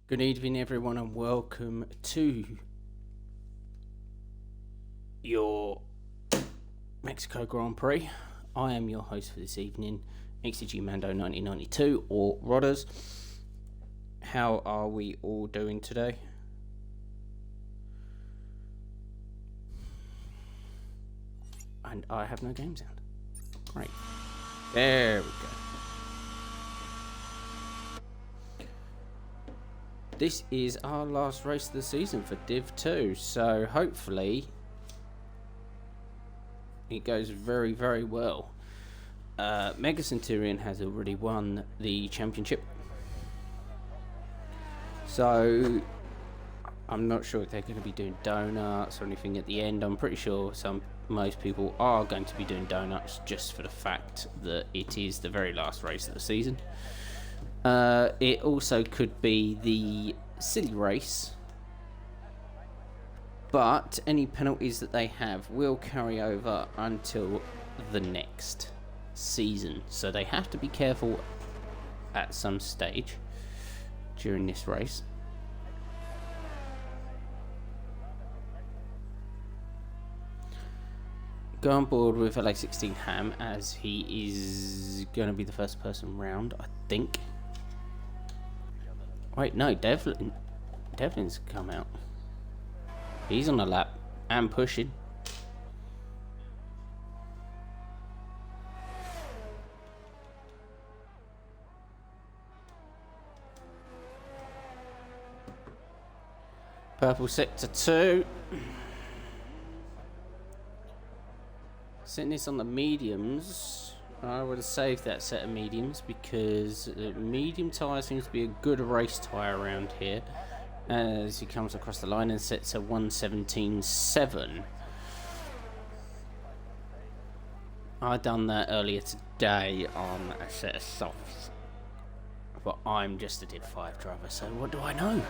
Good evening, everyone, and welcome to your Mexico Grand Prix. I am your host for this evening, XCG Mando 1992, or Rodders. How are we all doing today? And I have no game sound. Great. There we go. This is our last race of the season for Div 2, so hopefully it goes very, very well. Mega Centurion has already won the championship, so I'm not sure if they're going to be doing donuts or anything at the end. I'm pretty sure most people are going to be doing donuts just for the fact that it is the very last race of the season. It also could be the silly race, but any penalties that they have will carry over until the next season, so they have to be careful at some stage during this race. Go on board with LA16 Ham, as he is going to be the first person round, I think. Wait, no, Devlin's come out. He's on a lap and pushing. Purple sector 2. Setting this on the mediums. I would have saved that set of mediums because medium tyre seems to be a good race tyre around here, as he comes across the line and sets a 1:17.7. I done that earlier today on a set of softs, but I'm just a Div 5 driver, so what do I know?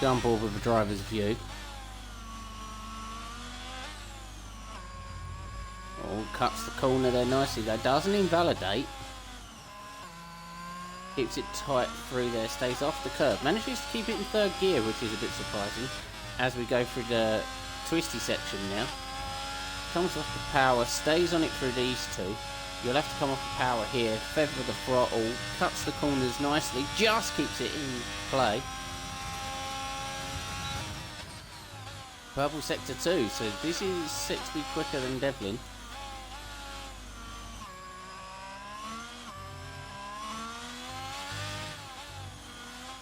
Go on board with a driver's view. Oh, cuts the corner there nicely though. Doesn't invalidate. Keeps it tight through there. Stays off the curb. Manages to keep it in third gear, which is a bit surprising. As we go through the twisty section now. Comes off the power. Stays on it through these two. You'll have to come off the power here. Feather the throttle. Cuts the corners nicely. Just keeps it in play. Purple sector 2. So this is set to be quicker than Devlin.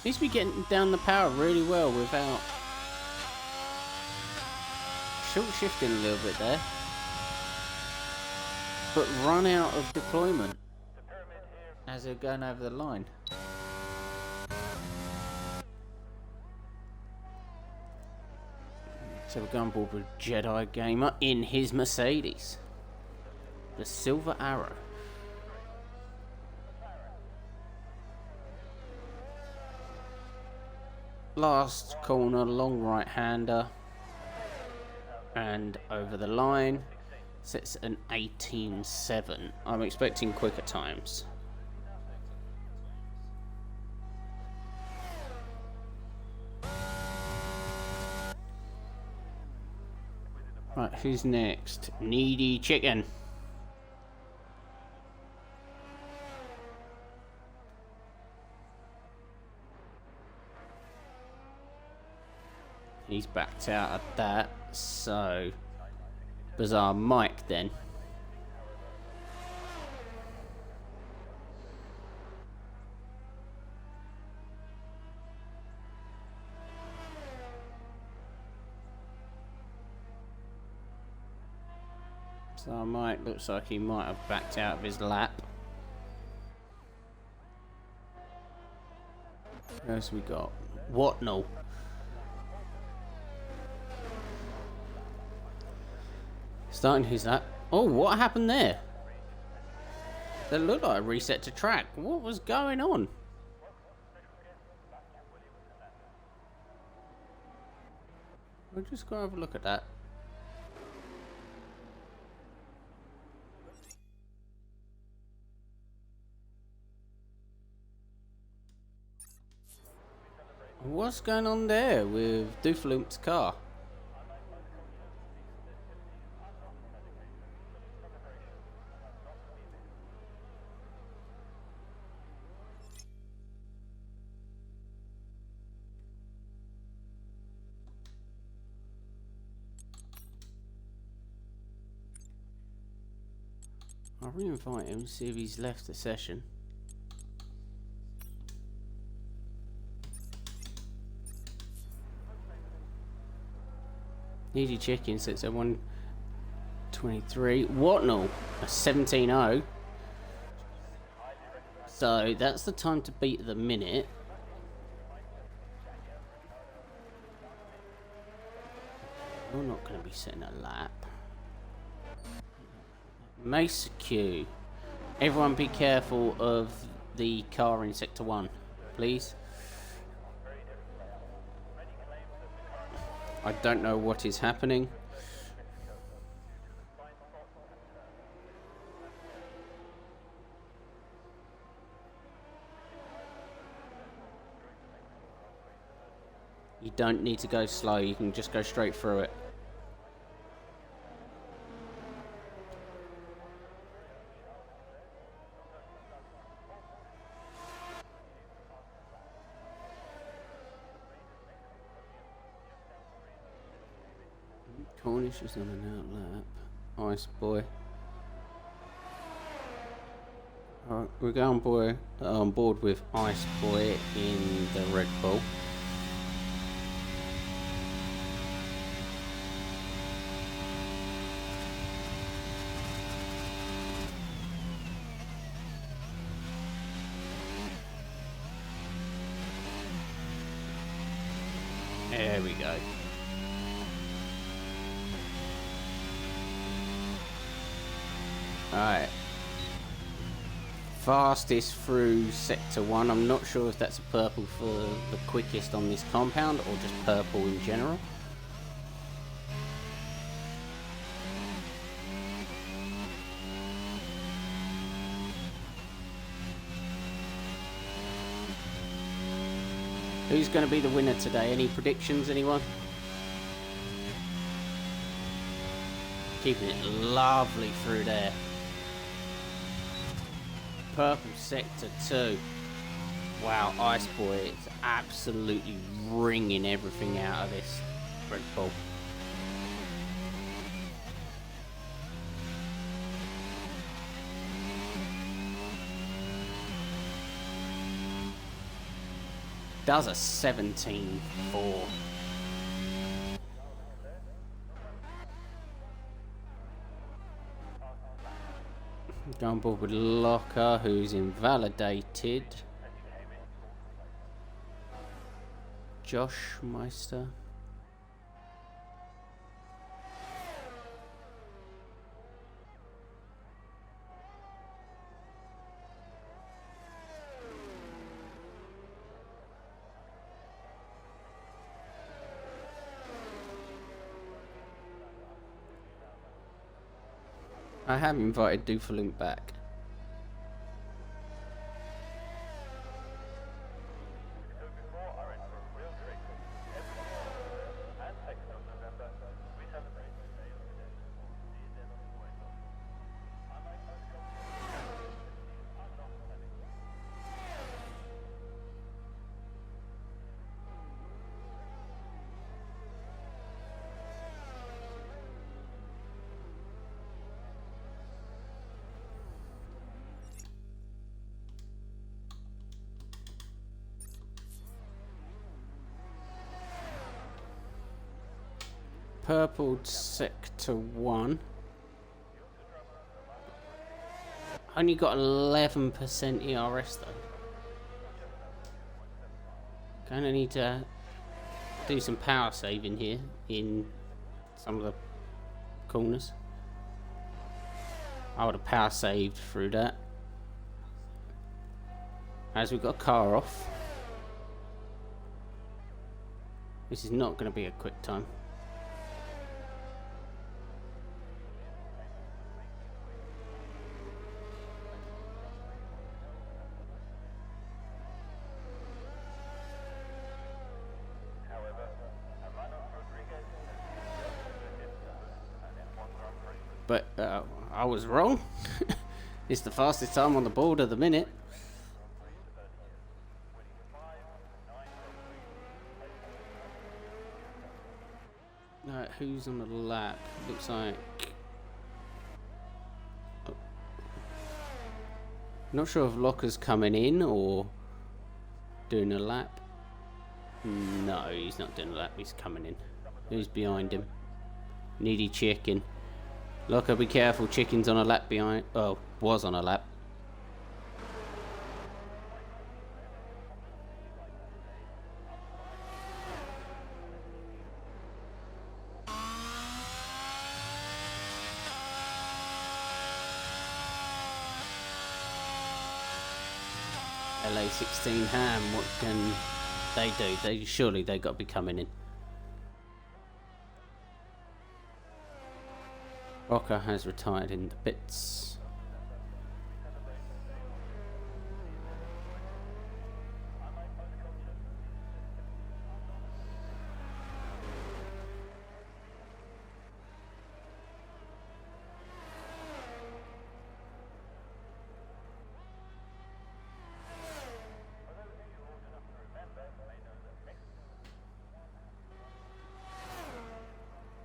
Seems to be getting down the power really well without short shifting a little bit there, but run out of deployment as they're going over the line. So we're going board with Jedi Gamer in his Mercedes, the Silver Arrow. Last corner, long right-hander, and over the line, sets an 18.7. I'm expecting quicker times. Right, who's next? Needy Chicken. He's backed out of that, so Bizarre Mike then. Bizarre Mike looks like he might have backed out of his lap. Who else we got? Whatnell. Starting his lap. Oh, what happened there? That looked like a reset to track. What was going on? We'll just go have a look at that. What's going on there with Doofaloop's car? I'll re-invite him, see if he's left the session. Easy check-in, so it's a 123. What no? A 17.0. So that's the time to beat at the minute. We're not going to be setting a lap. Mesa Q. Everyone be careful of the car in Sector 1, please. I don't know what is happening. You don't need to go slow, you can just go straight through it. Cornish is on an out lap. Ice boy. Alright, we're going on board with Ice Boy in the Red Bull. There we go. Alright. Fastest through Sector 1. I'm not sure if that's a purple for the quickest on this compound or just purple in general. Who's going to be the winner today? Any predictions, anyone? Keeping it lovely through there. Purple Sector 2. Wow, Ice Boy is absolutely wringing everything out of this Red Bull. Does a 17.4. Go on board with Locker, who's invalidated. Josh Meister. I have invited Doofaloop back. Purple Sector 1. Only got 11% ERS though. Gonna need to do some power saving here in some of the corners. I would have power saved through that. As we've got a car off. This is not going to be a quick time. but I was wrong. It's the fastest time on the board at the minute. Who's on the lap? Looks like... Oh. Not sure if Locker's coming in or doing a lap. No, he's not doing a lap, he's coming in. Who's behind him? Needy Chicken. Locker, be careful, Chicken's on a lap behind... Oh, was on a lap. LA16 Ham, what can they do? Surely they got to be coming in. Rocker has retired in the pits.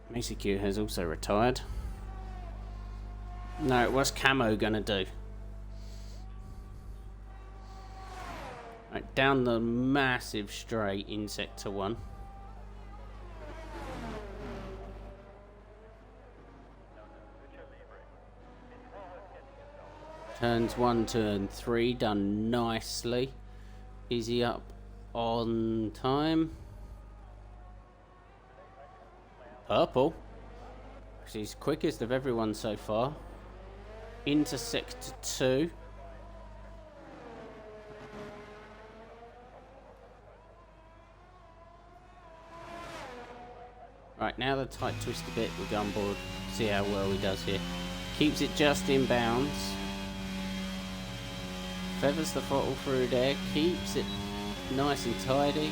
Macy Q has also retired. No, what's Camo gonna do? Right, down the massive straight in Sector 1. Turns 1, 2 and 3 done nicely. Is he up on time? Purple. She's quickest of everyone so far. Into Sector 2. Right, now the tight twist a bit, we'll go on board, see how well he does here. Keeps it just in bounds. Feathers the throttle through there, keeps it nice and tidy.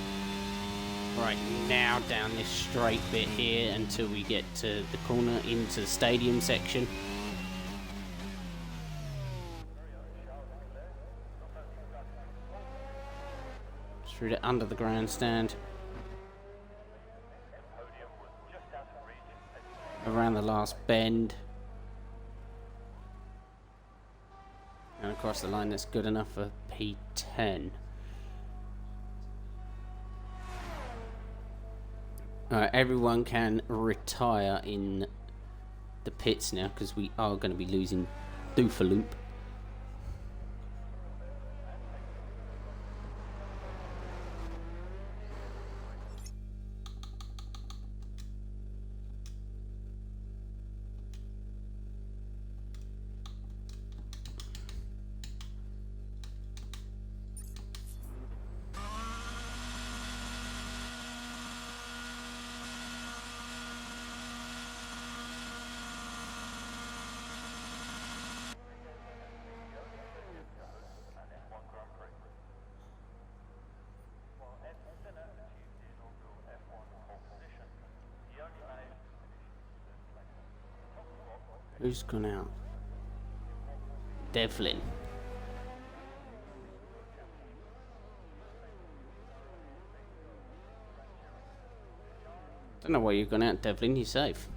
Right, now down this straight bit here until we get to the corner into the stadium section. Through the under the grandstand. Around the last bend. And across the line, that's good enough for P10. Alright, everyone can retire in the pits now because we are going to be losing Doofaloop. Who's gone out? Devlin. Don't know why you've gone out, Devlin. You're safe.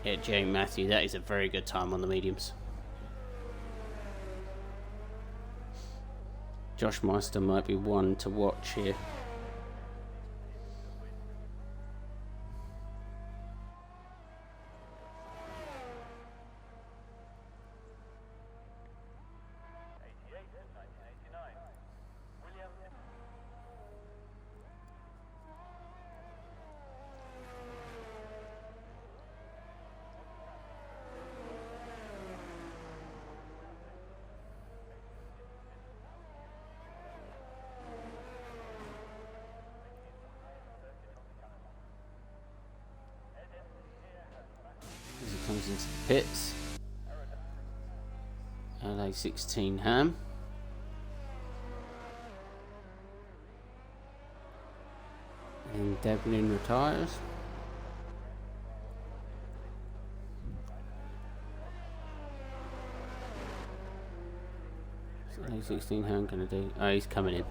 Yeah, Jay Matthew, that is a very good time on the mediums. Josh Meister might be one to watch here. As he comes into the pits. LA16 Ham. And Devlin retires. So 16, how I'm going to do? Oh, he's coming in.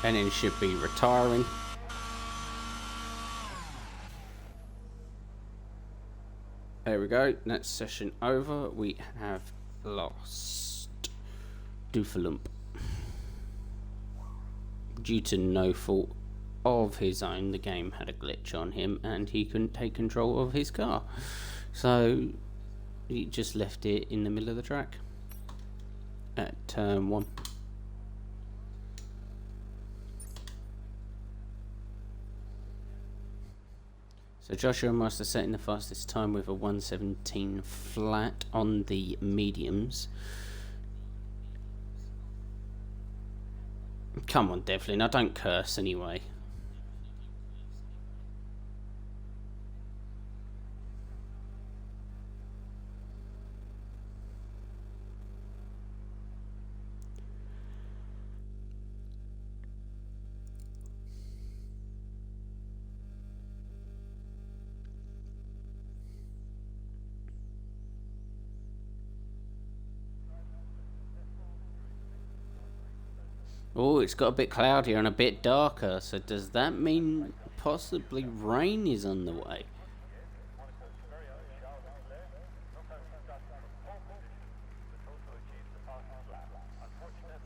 And then should be retiring. There we go. That's session over. We have lost Doofalump due to no fault of his own. The game had a glitch on him and he couldn't take control of his car, so he just left it in the middle of the track at turn 1. So Joshua Master setting the fastest time with a 1:17 flat on the mediums. Come on, Devlin, I don't curse anyway. Oh, it's got a bit cloudier and a bit darker, so does that mean possibly rain is on the way?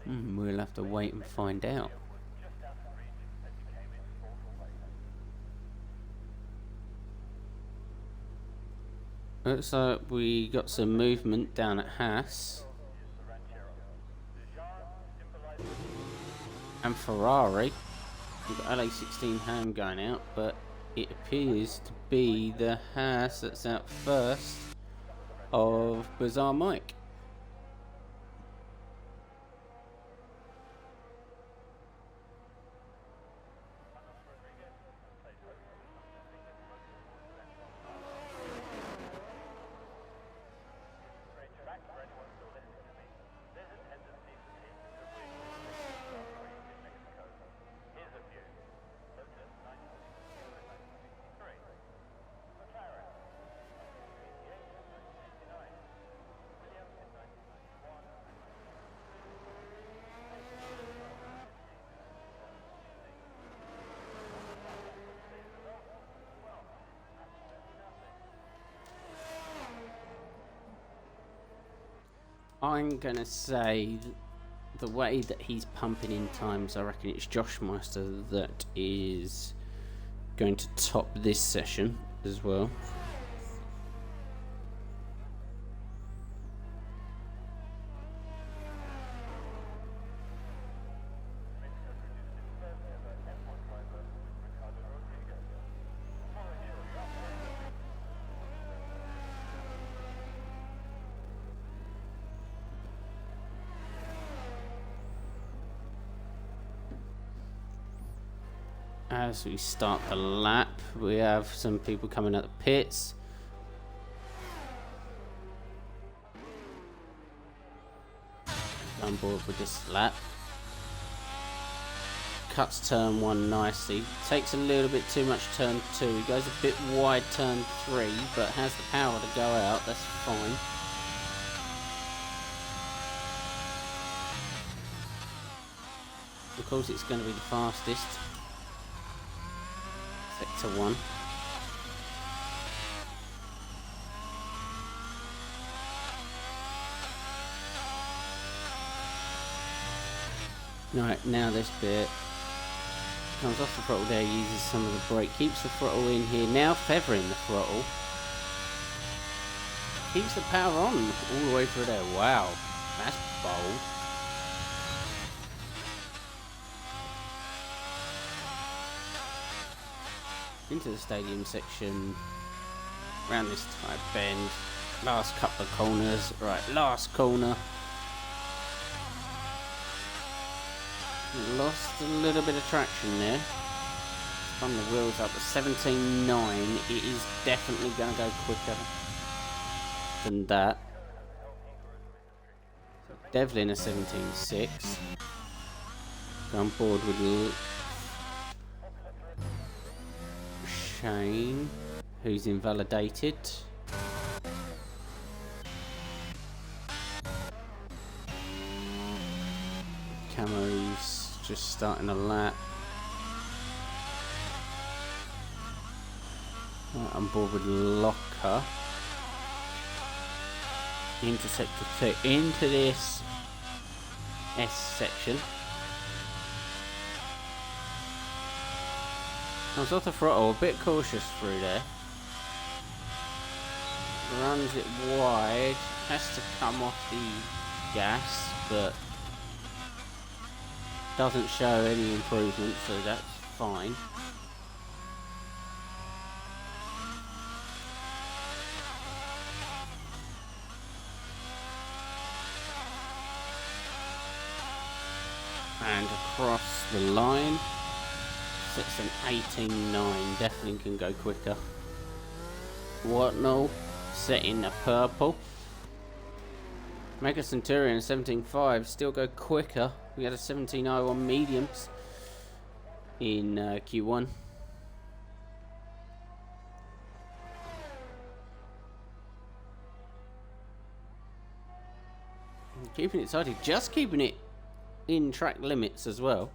We'll have to wait and find out. Looks like we got some movement down at Haas. And Ferrari. We've got LA16 Ham going out, but it appears to be the Haas that's out first of Bizarre Mike. I'm gonna say the way that he's pumping in times, I reckon it's Josh Meister that is going to top this session as well. As we start the lap, we have some people coming out the pits. On board with this lap. Cuts turn 1 nicely. Takes a little bit too much turn 2. He goes a bit wide turn 3, but has the power to go out. That's fine. Of course, it's going to be the fastest. Sector 1. Right, now this bit comes off the throttle there, uses some of the brake, keeps the throttle in here, now feathering the throttle. Keeps the power on all the way through there. Wow, that's bold. Into the stadium section, around this tight bend, last couple of corners, right, last corner. Lost a little bit of traction there. Spun the wheels up at 17.9. It is definitely going to go quicker than that. So Devlin a 17.6. On board with Shane, who's invalidated. Camo's just starting a lap. Right, on board with Locker. Interceptor 2 into this S section. Comes off the throttle, a bit cautious through there. Runs it wide, has to come off the gas, but doesn't show any improvement, so that's fine. And across the line, sets an 18.9, definitely can go quicker. Watnell setting a purple. Mega Centurion 17.5 still go quicker. We had a 17.0 on mediums in Q1. Keeping it tidy, just keeping it in track limits as well.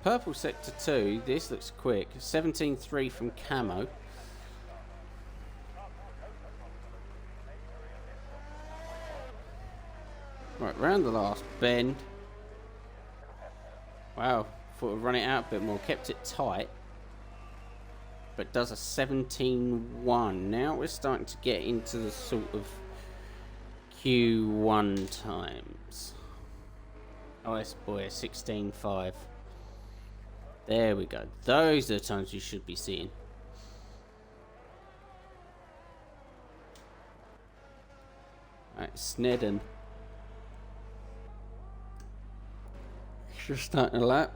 Purple sector 2, this looks quick. 17.3 from Camo. Right, round the last bend. Wow, thought I'd run it out a bit more. Kept it tight. But does a 17.1. Now we're starting to get into the sort of Q1 times. Oh, yes, boy, 16.5. There we go. Those are the times you should be seeing. Right, Snedden. Just starting a lap.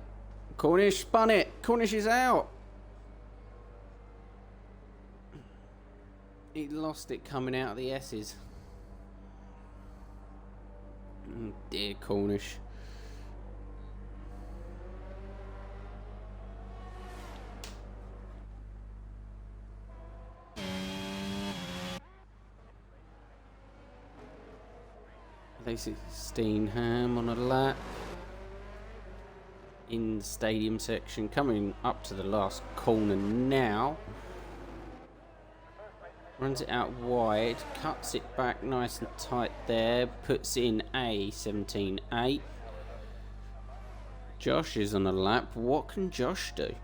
Cornish spun it. Cornish is out. He lost it coming out of the S's. Oh dear, Cornish. Steenham on a lap in the stadium section, coming up to the last corner now. Runs it out wide, cuts it back nice and tight there, puts in a 17.8. Josh is on a lap. What can Josh do?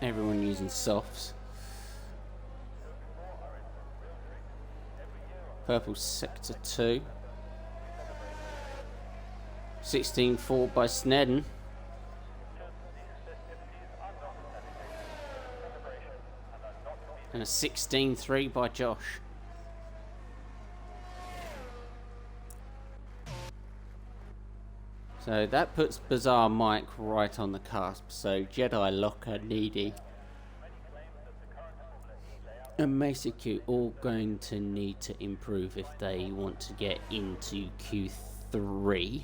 Everyone using softs. Purple sector 2. 16.4 by Snedden. And a 16.3 by Josh. So that puts Bizarre Mike right on the cusp. So Jedi, Locker, Needy, and Masicute all going to need to improve if they want to get into Q3.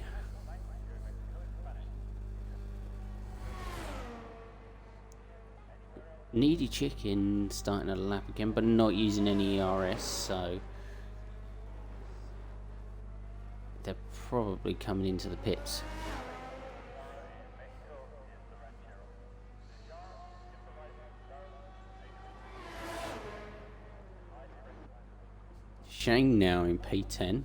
Needy Chicken starting a lap again, but not using any ERS, so they're probably coming into the pits. Shane now in P10.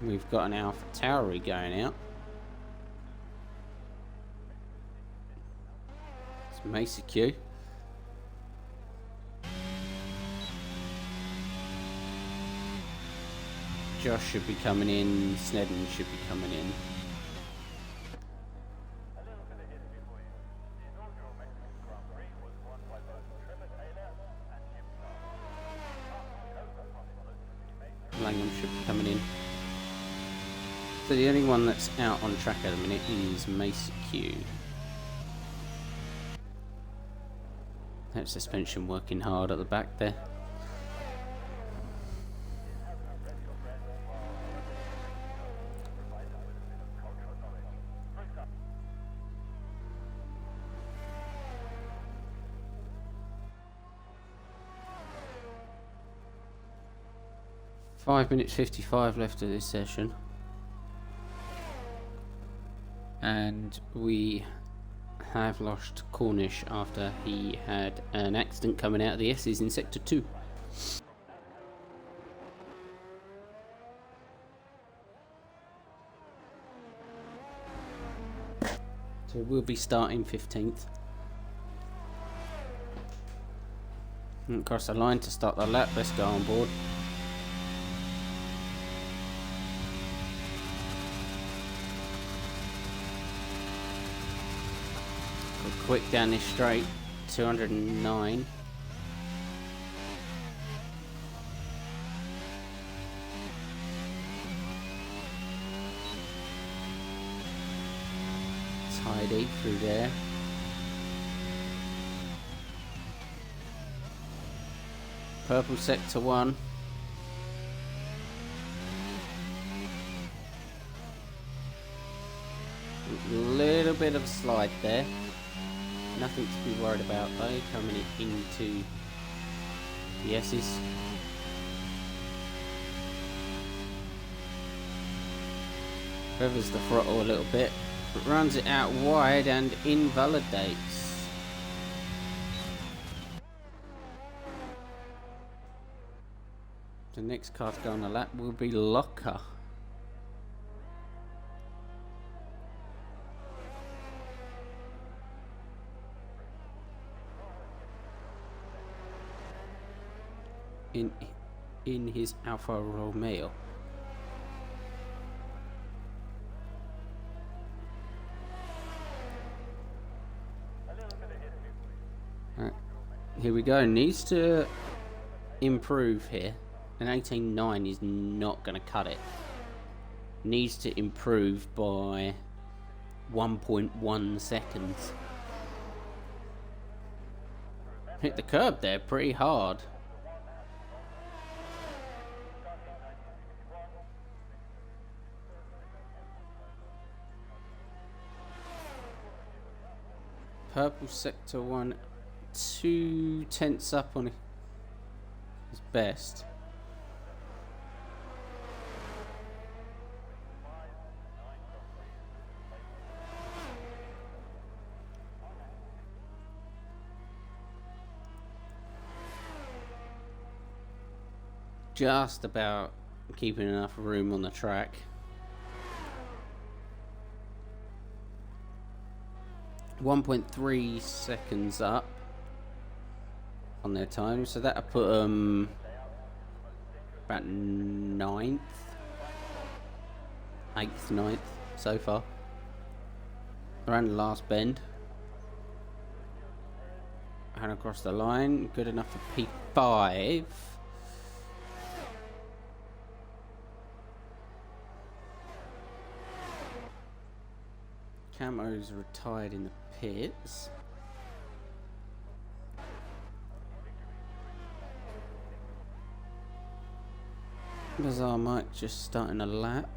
We've got an Alpha Tauri going out. It's Masicue. Josh should be coming in. Snedden should be coming in. So the only one that's out on track at the minute is Mace Q. That suspension working hard at the back there. Five minutes 55 left of this session. And we have lost Cornish after he had an accident coming out of the S's in Sector 2. So we'll be starting 15th. And across the line to start the lap. Let's go on board. Quick down this straight, 209. Tidy through there. Purple sector 1. A little bit of a slide there. Nothing to be worried about though, coming into the S's. Revers the throttle a little bit, but runs it out wide and invalidates. The next car to go on the lap will be Locker. In his Alfa Romeo. Right, here we go. Needs to improve here. An 18.9 is not going to cut it. Needs to improve by 1.1 seconds. Hit the curb there pretty hard. Purple sector 1, 2 tenths up on his best. Just about keeping enough room on the track. .3 seconds up on their time, so that'll put them about 9th, 8th, 9th so far. Around the last bend. And across the line, good enough for P5. Camo's retired in the pits. Bizarre Mike just starting a lap.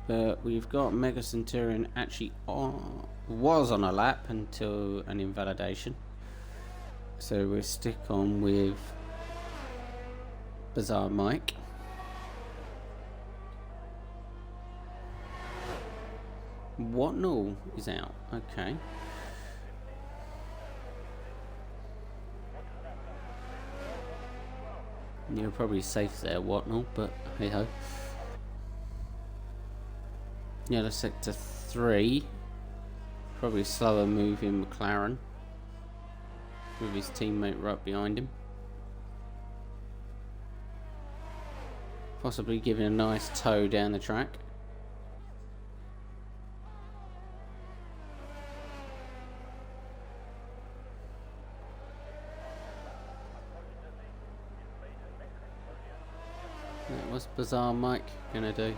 But we've got Mega Centurion actually was on a lap until an invalidation. So we'll stick on with Bizarre Mike. Watnall is out, okay. You're probably safe there, Watnall, but hey ho. Yellow sector 3. Probably slower moving McLaren. With his teammate right behind him. Possibly giving a nice tow down the track. What's Bizarre Mike gonna do?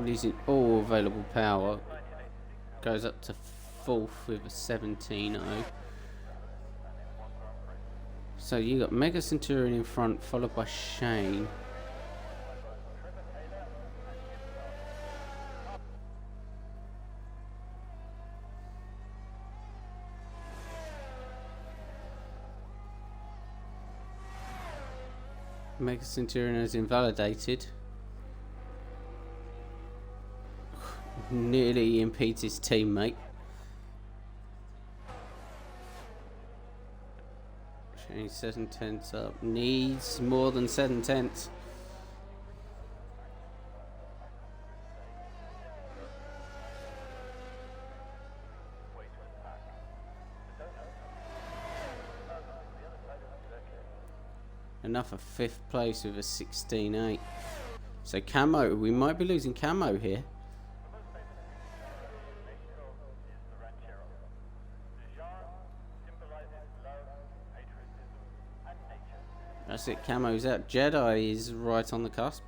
Using all available power. Goes up to 4th with a 17.0. So you got Mega Centurion in front, followed by Shane. Mega Centurion is invalidated. Nearly impedes his teammate. Shane 7/10 up. Needs more than 7/10. Enough for 5th place with a 16.8. So Camo, we might be losing Camo here. That's it, Camo's out. Jedi is right on the cusp.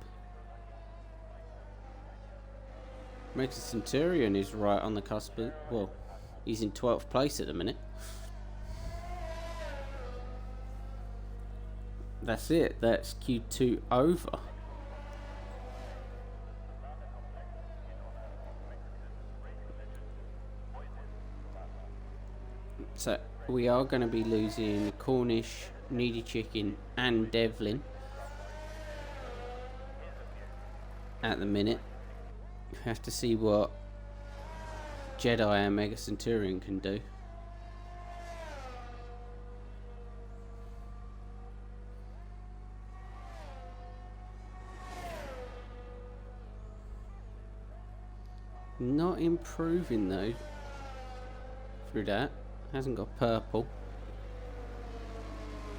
Mega Centurion is right on the cusp. Well, he's in 12th place at the minute. That's it. That's Q2 over. So we are going to be losing Cornish, Needy Chicken and Devlin at the minute. We have to see what Jedi and Mega Centurion can do. Not improving though through that. Hasn't got purple.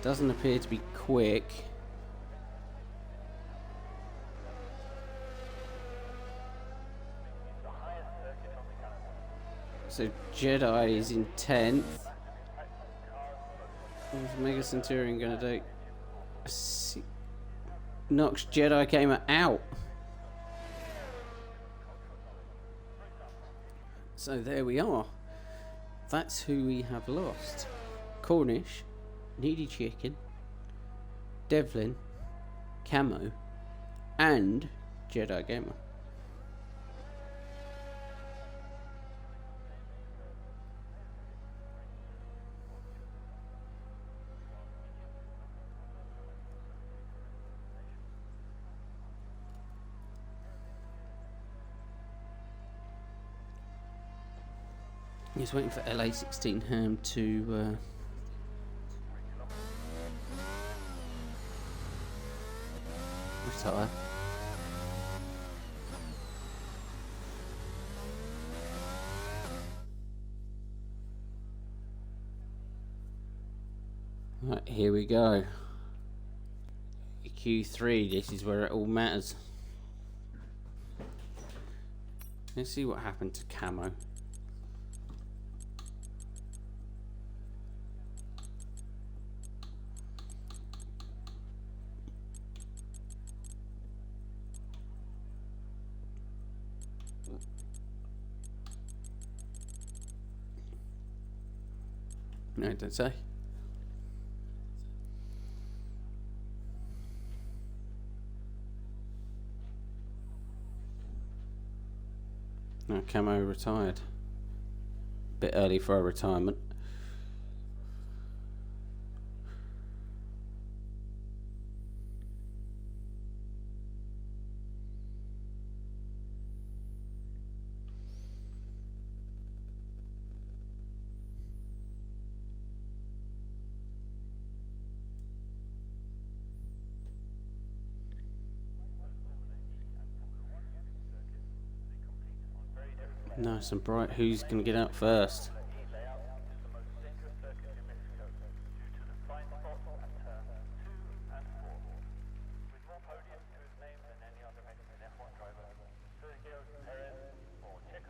Doesn't appear to be quick. So Jedi is in 10th. What's Mega Centurion gonna do? Knocks Jedi Gamer out. So there we are. That's who we have lost. Cornish, Needy Chicken, Devlin, Camo, and Jedi Gamer. He's waiting for LA16 Ham to retire. Right, here we go. Q3, this is where it all matters. Let's see what happened to Camo. No, it don't say. No, Camo retired. Bit early for a retirement. Nice and bright. Who's going to get out first?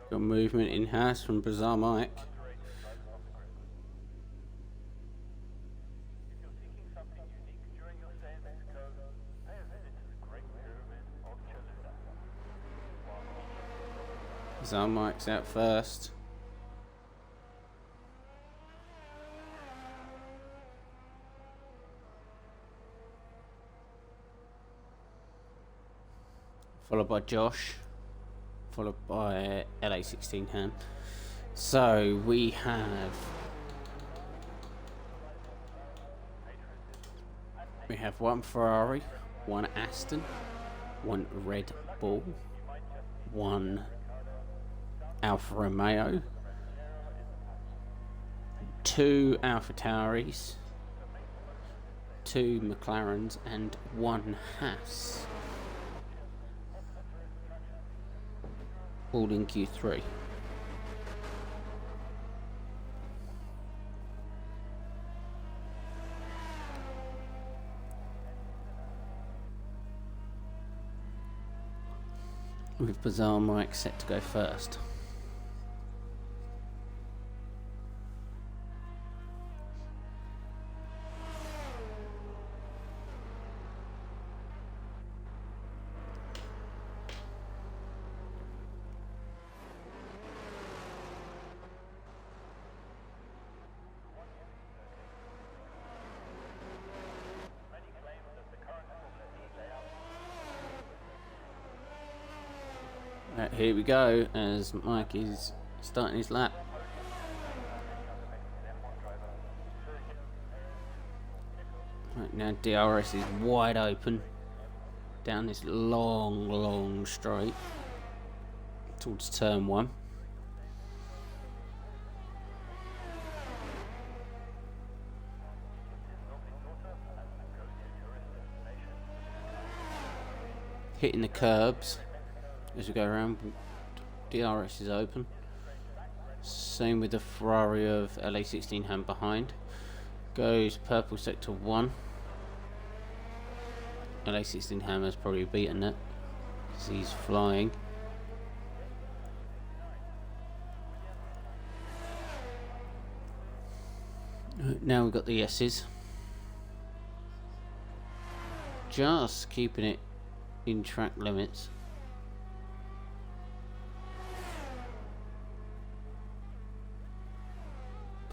Got movement in house from Bizarre Mike. Bizarre Mike's out first. Followed by Josh. Followed by LA16 Ham. So we have one Ferrari, one Aston, one Red Bull, one Alfa Romeo, two Alfa Tauris, two McLarens, and one Haas. All in Q3. With Bizarre Mike set to go first. Here we go as Mike is starting his lap. Right, now DRS is wide open down this long straight towards turn 1. Hitting the curbs as we go around. DRS is open. Same with the Ferrari of LA16 Ham behind. Goes purple sector 1. LA16 Ham has probably beaten it because he's flying. Now we've got the S's. Just keeping it in track limits.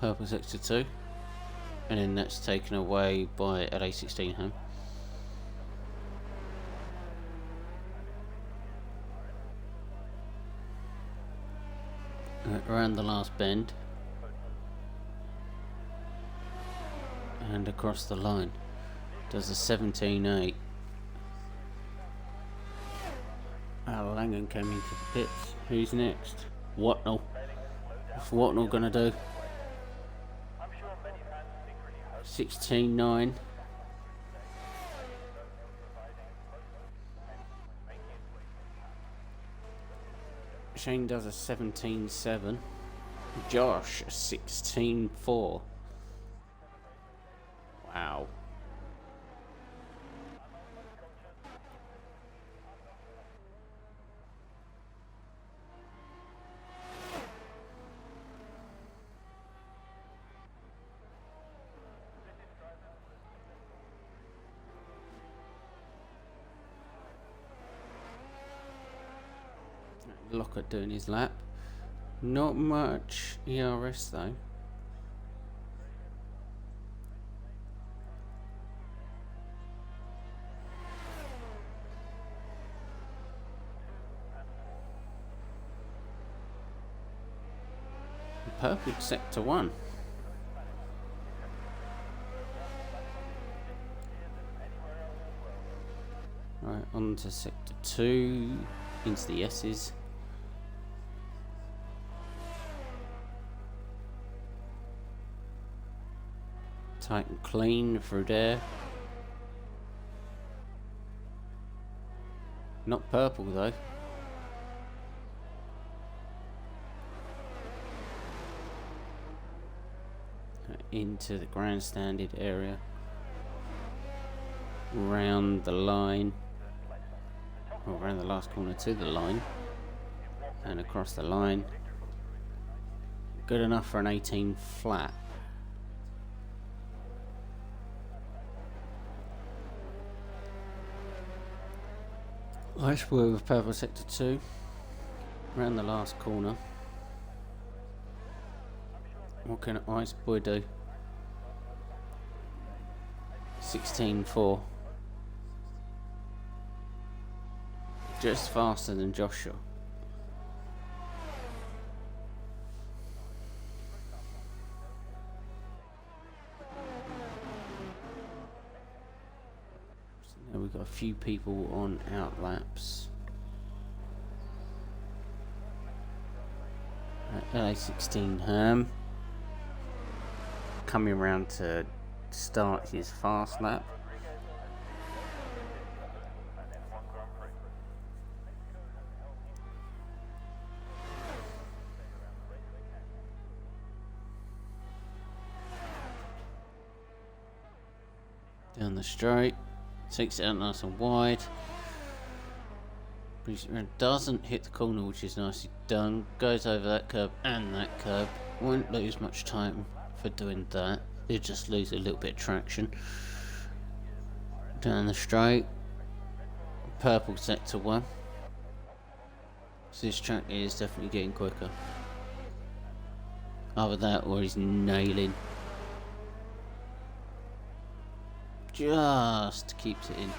Purple sector 2, and then that's taken away by LA16 Ham. Around the last bend and across the line. Does a 17.8. Langan came into the pits. Who's next? Watnell. What's Watnell gonna do? 16.9. Shane does a 17.7. Josh a 16.4. Wow. Lockhart doing his lap. Not much ERS though. Purple sector 1. Right, on to sector 2, into the S's. Tight and clean through there. Not purple though. Into the grandstanded area. Round the line. Or around the last corner to the line. And across the line. Good enough for an 18 flat. Nice work with purple sector 2. Around the last corner. What can Ice Boy do? 16.4. Just faster than Joshua. So now we've got a few people on out laps. LA16 coming around to start his fast lap. Down the straight, takes it out nice and wide. Doesn't hit the corner, which is nicely done. Goes over that curb and that curb. Won't lose much time for doing that. He'll just lose a little bit of traction. Down the straight, purple sector 1. So this track is definitely getting quicker. Either that or he's nailing. Just keeps it in.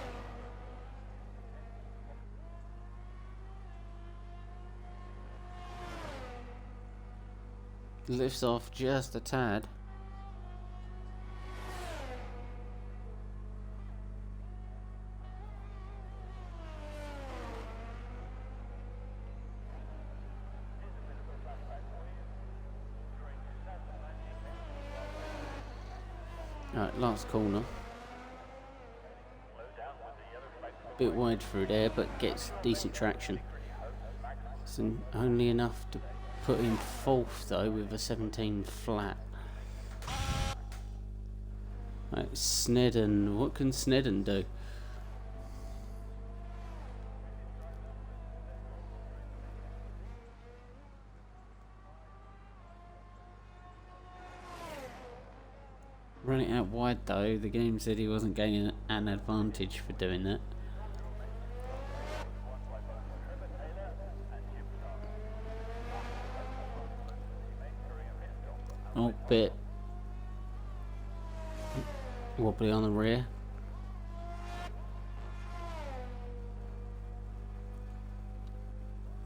Lifts off just a tad. Alright, last corner. Bit wide through there, but gets decent traction. It's only enough to put in 4th though with a 17 flat. Right, Snedden. What can Snedden do? Run it out wide though. The game said he wasn't gaining an advantage for doing that. Oh, bit wobbly on the rear.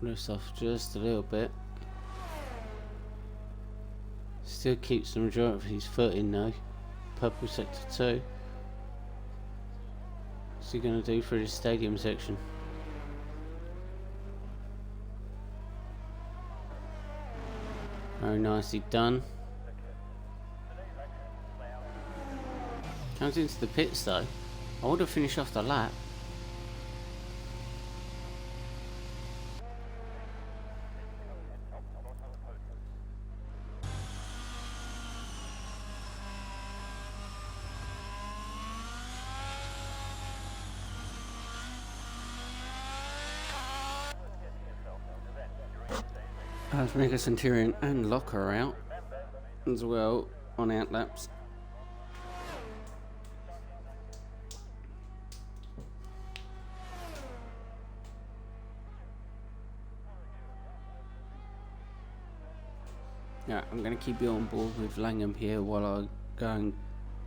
Lifts off just a little bit. Still keeps the majority of his foot in though. Purple sector 2. What's he going to do for his stadium section? Very nicely done. Comes into the pits though. I would have finished off the lap. As Mega Centurion and Locker out as well on out laps. Yeah, I'm going to keep you on board with Langham here while I go and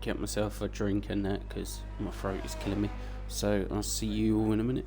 get myself a drink and that because my throat is killing me. So I'll see you all in a minute.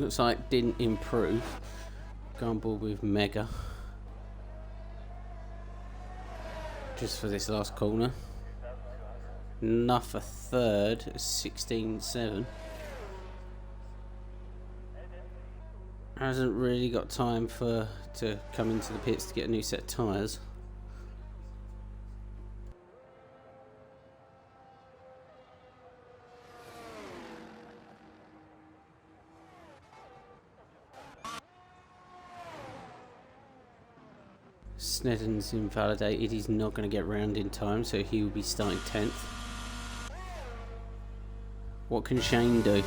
Looks like it didn't improve. Go on board with Mega. Just for this last corner. Enough a third, 16.7. Hasn't really got time to come into the pits to get a new set of tyres. Snedden's invalidated, he's not going to get round in time, so he will be starting 10th. What can Shane do?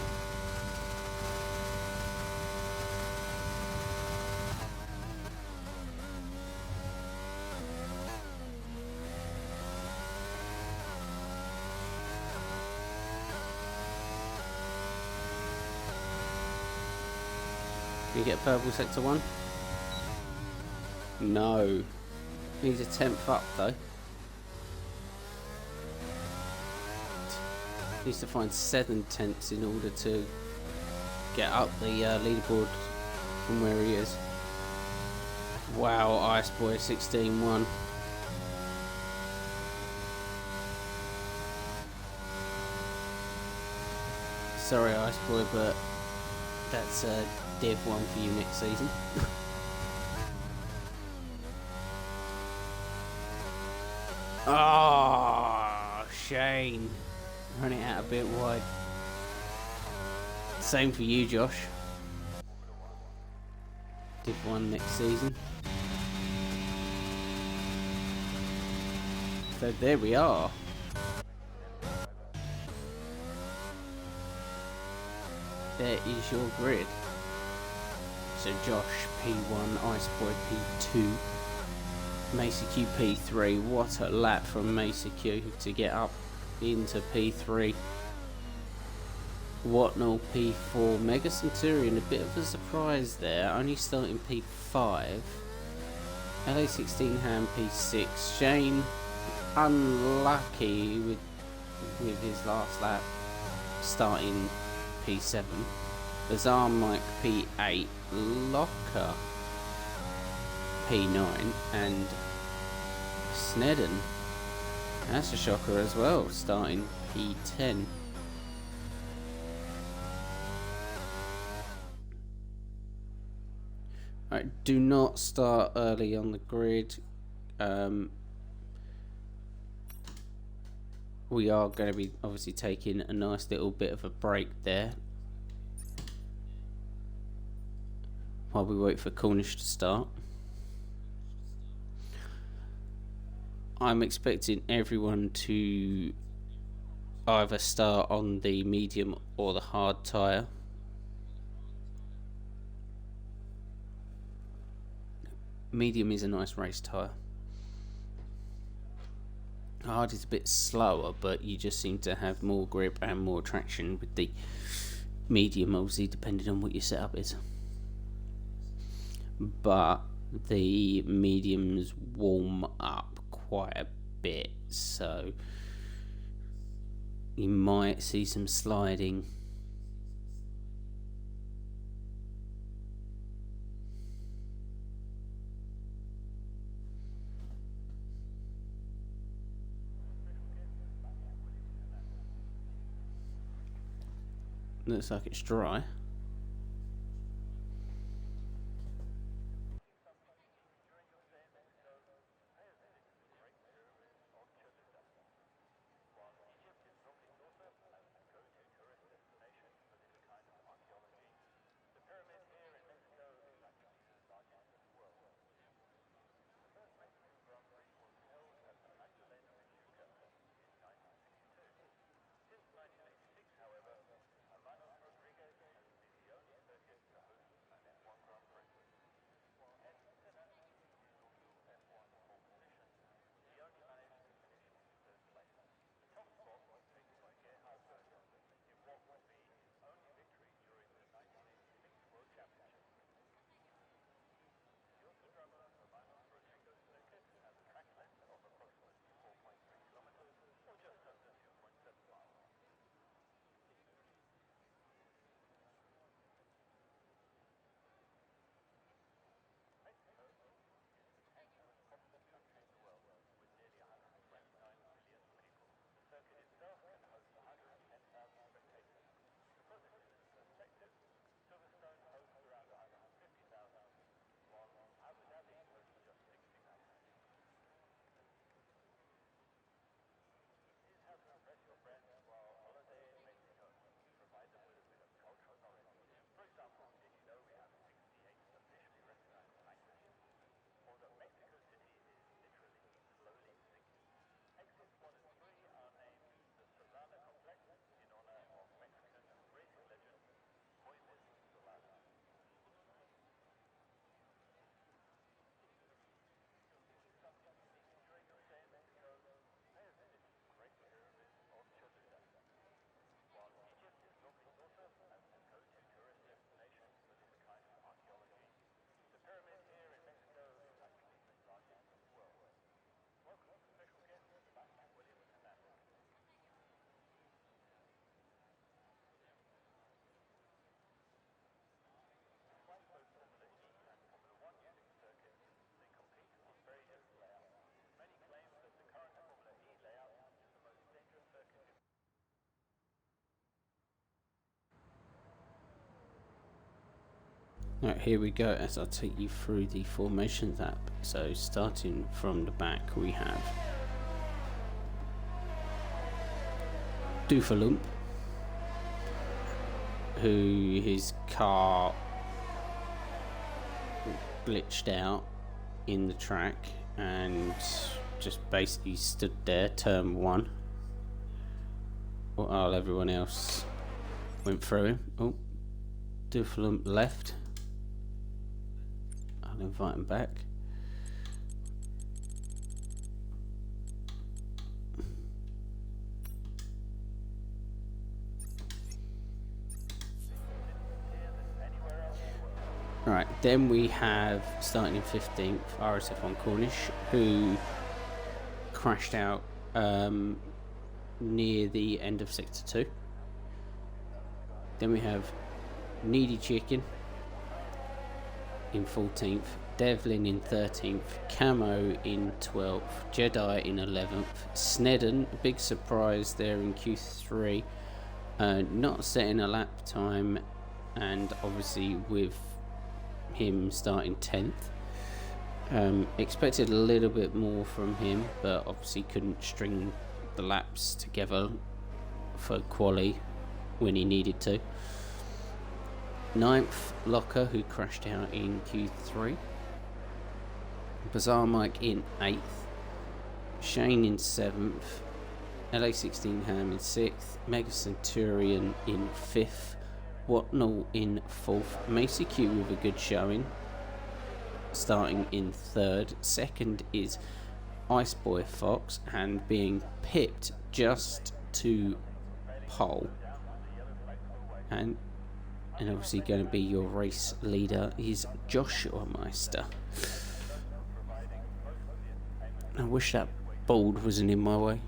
Can you get purple sector 1? No. Needs a 10th up though. Needs to find 7 tenths in order to get up the leaderboard from where he is. Wow, Ice Boy 16-1. Sorry Ice Boy, but that's a Div 1 for you next season. Oh, Shane. Running out a bit wide. Same for you, Josh. Div 1 next season. So there we are. There is your grid. So Josh P1, Ice Boy P2, Macy Q P3. What a lap from Macy Q to get up into P3. Whatnell P4, Mega Centurion, a bit of a surprise there, only starting P5. LA16 Ham P6. Shane unlucky with his last lap, starting P7. Bizarre Mike P8, Locker P9, and Snedden, that's a shocker as well, starting P10. Right, do not start early on the grid. We are going to be obviously taking a nice little bit of a break there while we wait for Cornish to start. I'm expecting everyone to either start on the medium or the hard tyre. Medium is a nice race tyre. Hard is a bit slower, but you just seem to have more grip and more traction with the medium, obviously depending on what your setup is. But the mediums warm up quite a bit, so you might see some sliding. Looks like it's dry. Alright, here we go as I take you through the formations app. So starting from the back, we have Doofalump, who his car glitched out in the track and just basically stood there, turn 1, while everyone else went through him. Oh, Doofalump left. I'll invite him back. Right, then we have, starting in 15th, RSF1 Cornish, who crashed out near the end of Sector 2. Then we have Needy Chicken in 14th, Devlin in 13th, Camo in 12th, Jedi in 11th, Snedden, big surprise there in Q3, not setting a lap time, and obviously with him starting 10th. Expected a little bit more from him, but obviously couldn't string the laps together for quali when he needed to. 9th, Locker, who crashed out in Q3. Bizarre Mike in 8th. Shane in 7th. LA16 Ham in 6th. Mega Centurion in 5th. Watnall in 4th. Macy Q with a good showing, starting in 3rd. 2nd is Iceboy Fox, and being pipped just to pole. And obviously going to be your race leader is Joshua Meister. I wish that board wasn't in my way.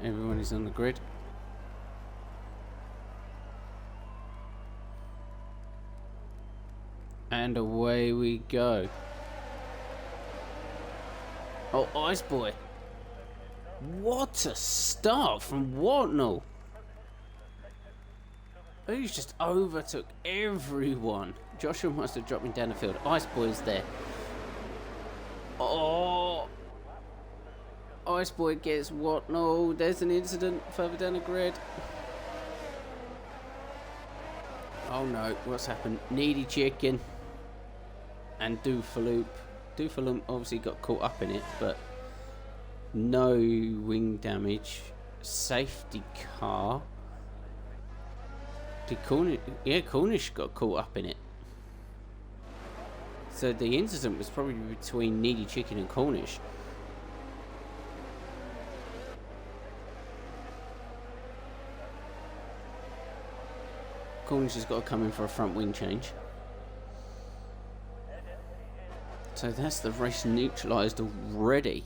Everyone is on the grid. And away we go. Oh, Ice Boy. What a start from Watnall. He's just overtook everyone. Joshua must have dropped him down the field. Ice Boy's there. Oh. Ice Boy gets what? No, there's an incident further down the grid. Oh no, what's happened? Needy Chicken and Doofalump. Doofalump obviously got caught up in it, but no wing damage. Safety car. Did Cornish? Yeah, Cornish got caught up in it. So the incident was probably between Needy Chicken and Cornish. Cornish has got to come in for a front wing change. So that's the race neutralised already.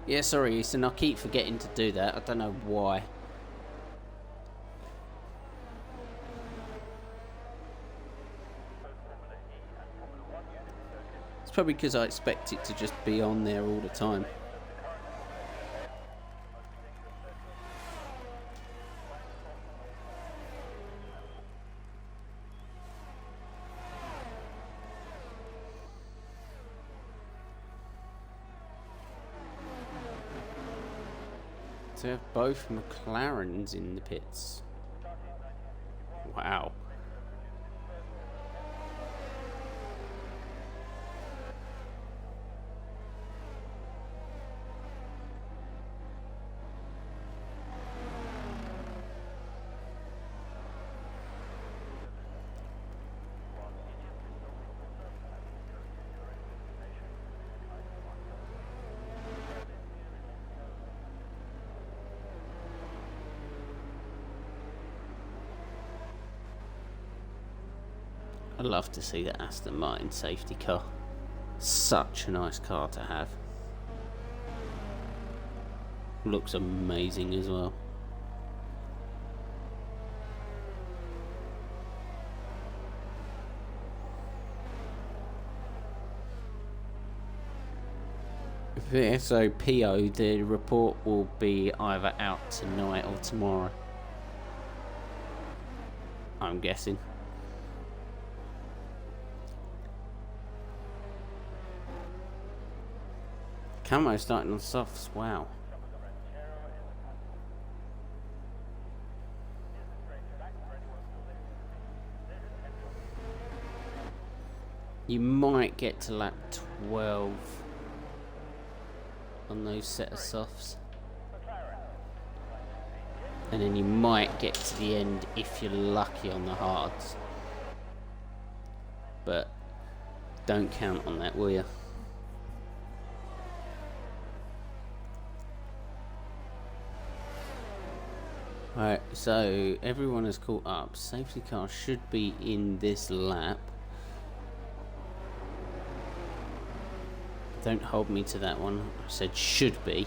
Yeah, sorry, Easton, I keep forgetting to do that. I don't know why. Probably because I expect it to just be on there all the time. So we have both McLarens in the pits. Wow. I'd love to see the Aston Martin safety car. Such a nice car to have. Looks amazing as well. So PO, the report will be either out tonight or tomorrow, I'm guessing. Camo starting on softs, wow. You might get to lap 12 on those set of softs, and then you might get to the end if you're lucky on the hards, but don't count on that, will you? Alright, so everyone has caught up. Safety car should be in this lap. Don't hold me to that one. I said should be.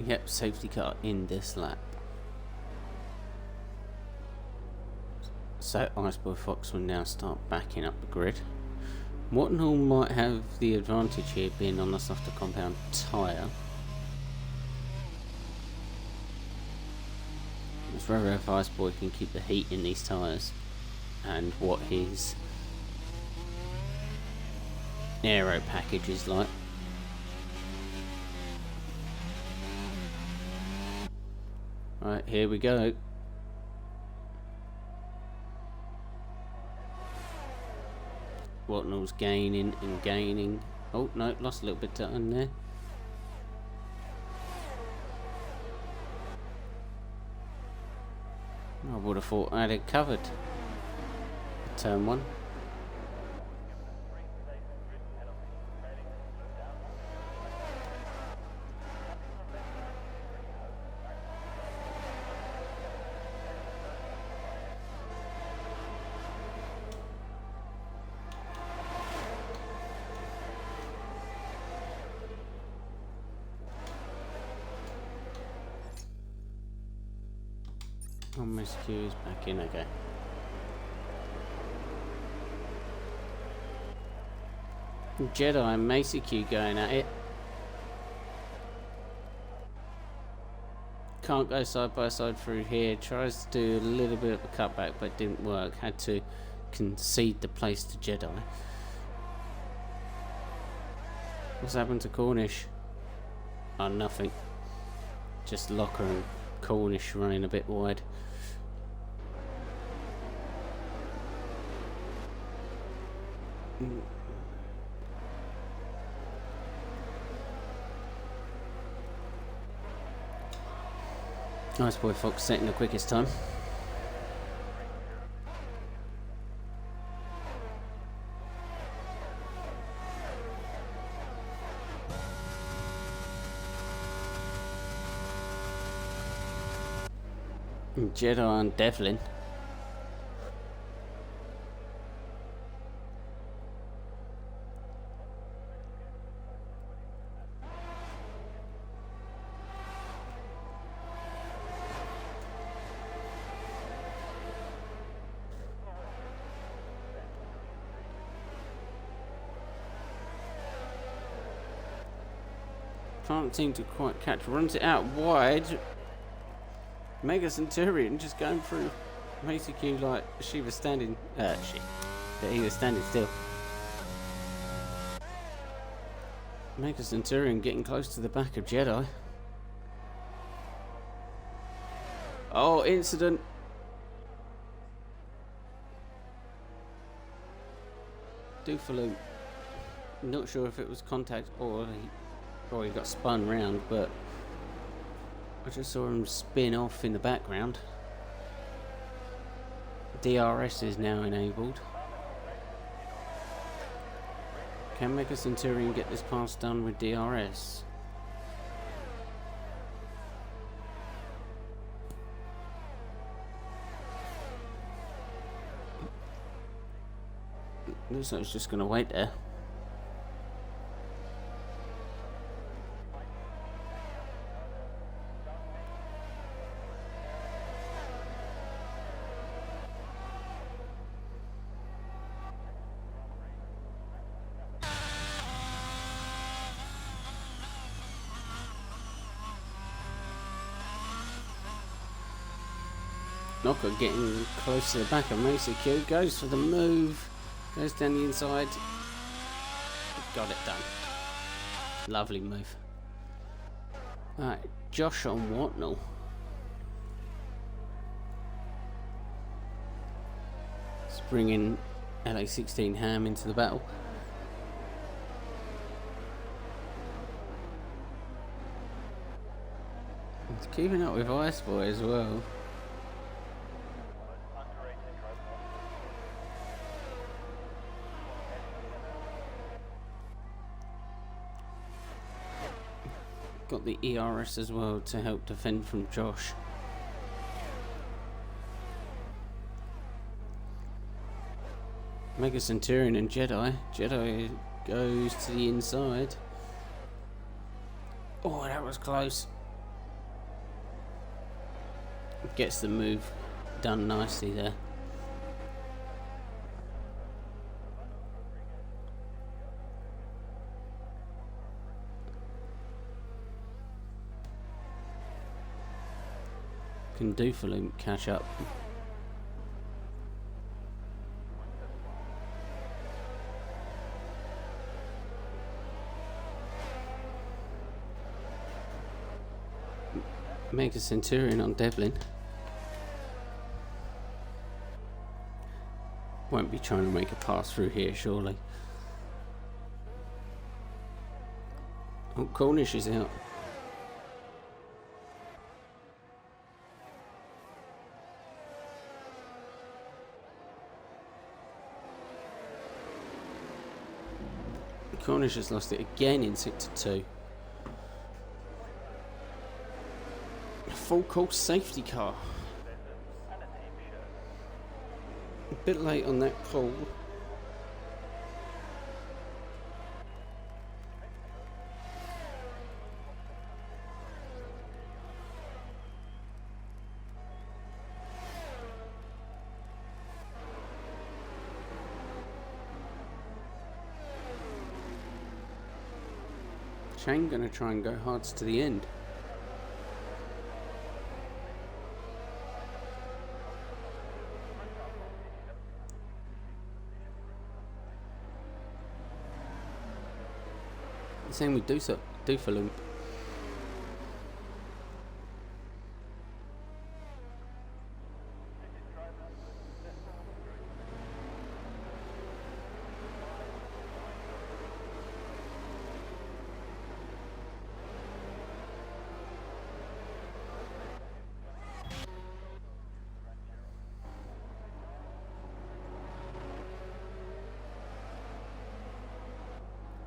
Yep, safety car in this lap. So Iceboy Fox will now start backing up the grid. Wattenhall might have the advantage here being on the softer compound tyre. It's whether if Iceboy can keep the heat in these tyres and what his aero package is like. Right, here we go. Wattenhall's gaining and gaining. Oh no, lost a little bit of time there. I would have thought I had it covered. Turn one. Oh, Miss Q is back in, okay. Jedi and Macy Q going at it. Can't go side by side through here. Tries to do a little bit of a cutback, but didn't work. Had to concede the place to Jedi. What's happened to Cornish? Oh, nothing. Just Locker and Cornish running a bit wide. Iceboy Fox setting the quickest time. Jedi and Devlin. Can't seem to quite catch. Runs it out wide. Mega Centurion just going through basically like she was standing. That he was standing still. Mega Centurion getting close to the back of Jedi. Oh, incident. Doofaloop. Not sure if it was contact or he got spun round, but I just saw him spin off in the background. DRS is now enabled. Can Mega Centurion get this pass done with DRS? Looks like he's just going to wait there. Knocker getting close to the back of Mesa Q, goes for the move, goes down the inside, got it done. Lovely move. Alright, Josh on Watnell. Let's bring in LA16 Ham into the battle. He's keeping up with Ice Boy as well. Got the ERS as well to help defend from Josh. Mega Centurion and Jedi. Jedi goes to the inside. Oh, that was close. Gets the move done nicely there. Can Doofaloop catch up? Mega Centurion on Devlin. Won't be trying to make a pass through here, surely. Oh, Cornish is out. Cornish has lost it again in Sector 2. Full course safety car. A bit late on that call. Shane gonna try and go hards to the end. Same with Doofaloop.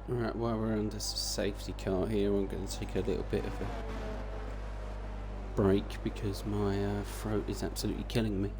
Alright, while we're on this safety car here, I'm going to take a little bit of a break because my throat is absolutely killing me.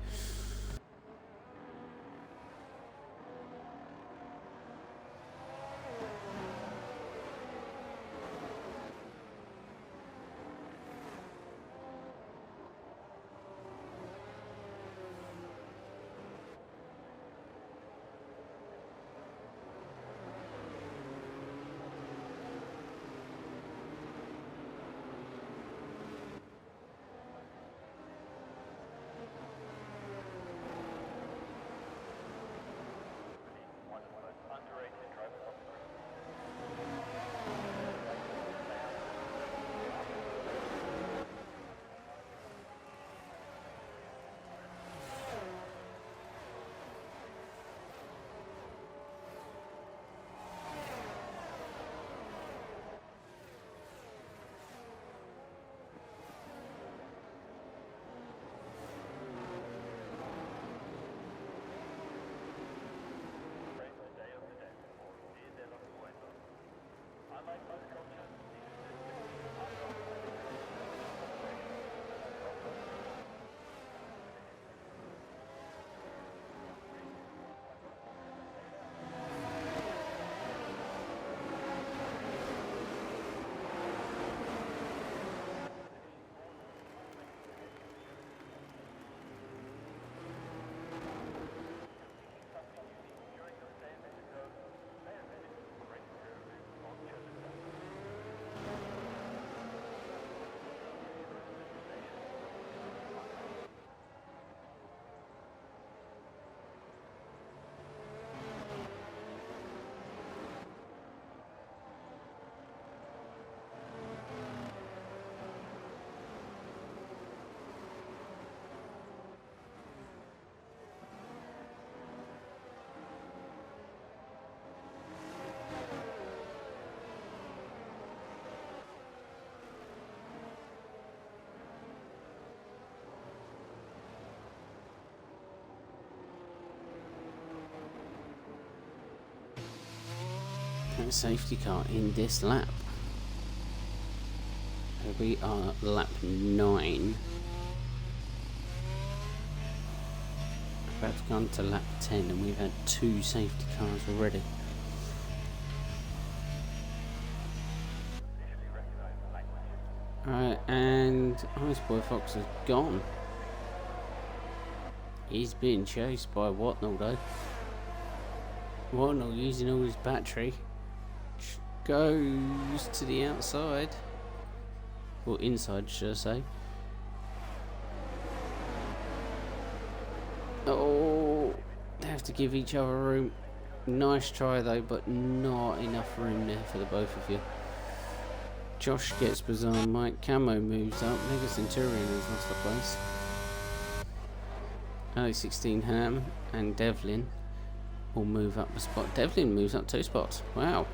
Right, safety car in this lap. We are lap 9. About to go on to lap 10 and we've had 2 safety cars already. Alright, and Ice Boy Fox is gone. He's being chased by Watnell though. Watnell using all his battery goes to the outside. Or inside, should I say. Oh, they have to give each other room. Nice try though, but not enough room there for the both of you. Josh gets Bizarre Mike, Camo moves up, Mega Centurion has lost the place. Alex 16 Ham and Devlin will move up a spot. Devlin moves up 2 spots. Wow.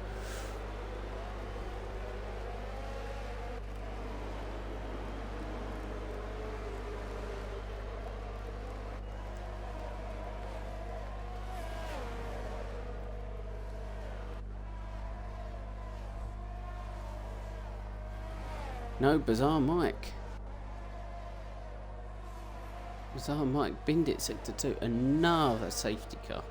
No, Bizarre Mike. Bizarre Mike binned it sector 2. Another safety car.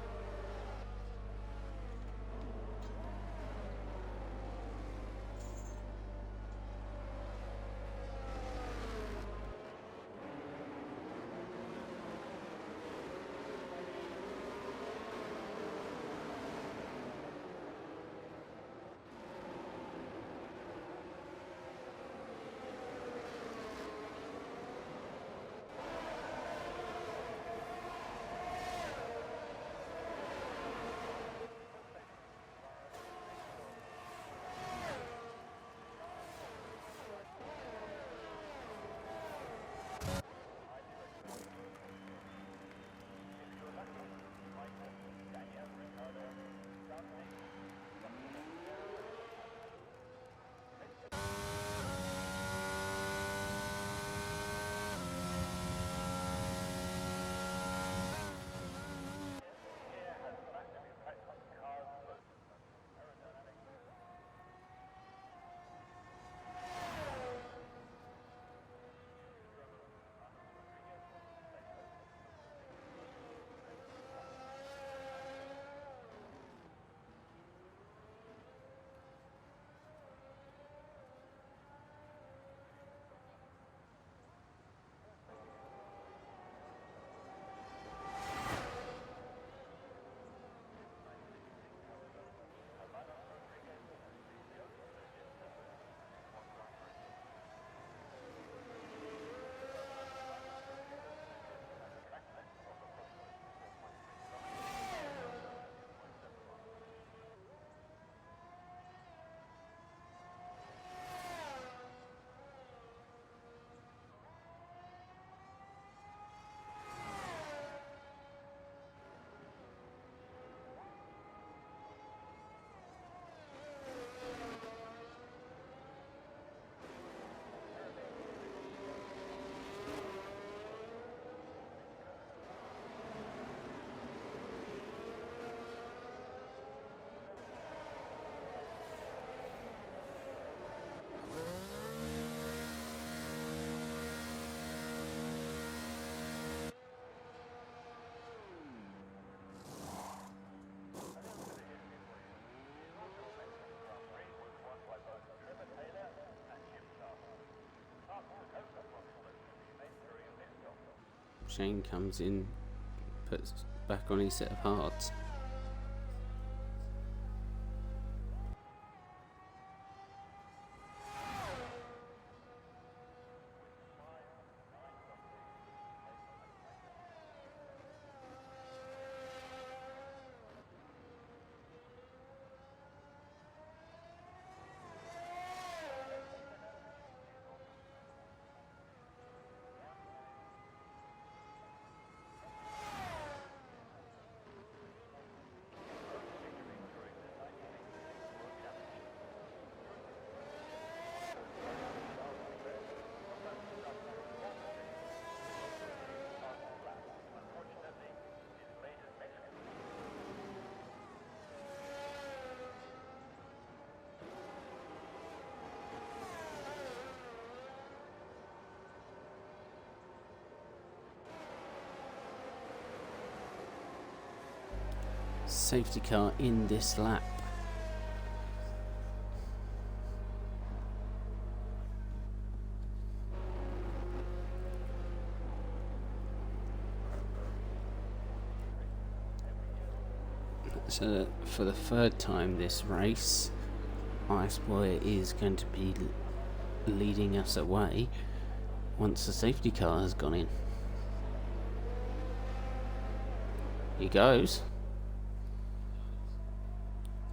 Shane comes in, puts back on his set of hearts. safety car in this lap. So for the third time this race, Iceboy is going to be leading us away once the safety car has gone in. He goes.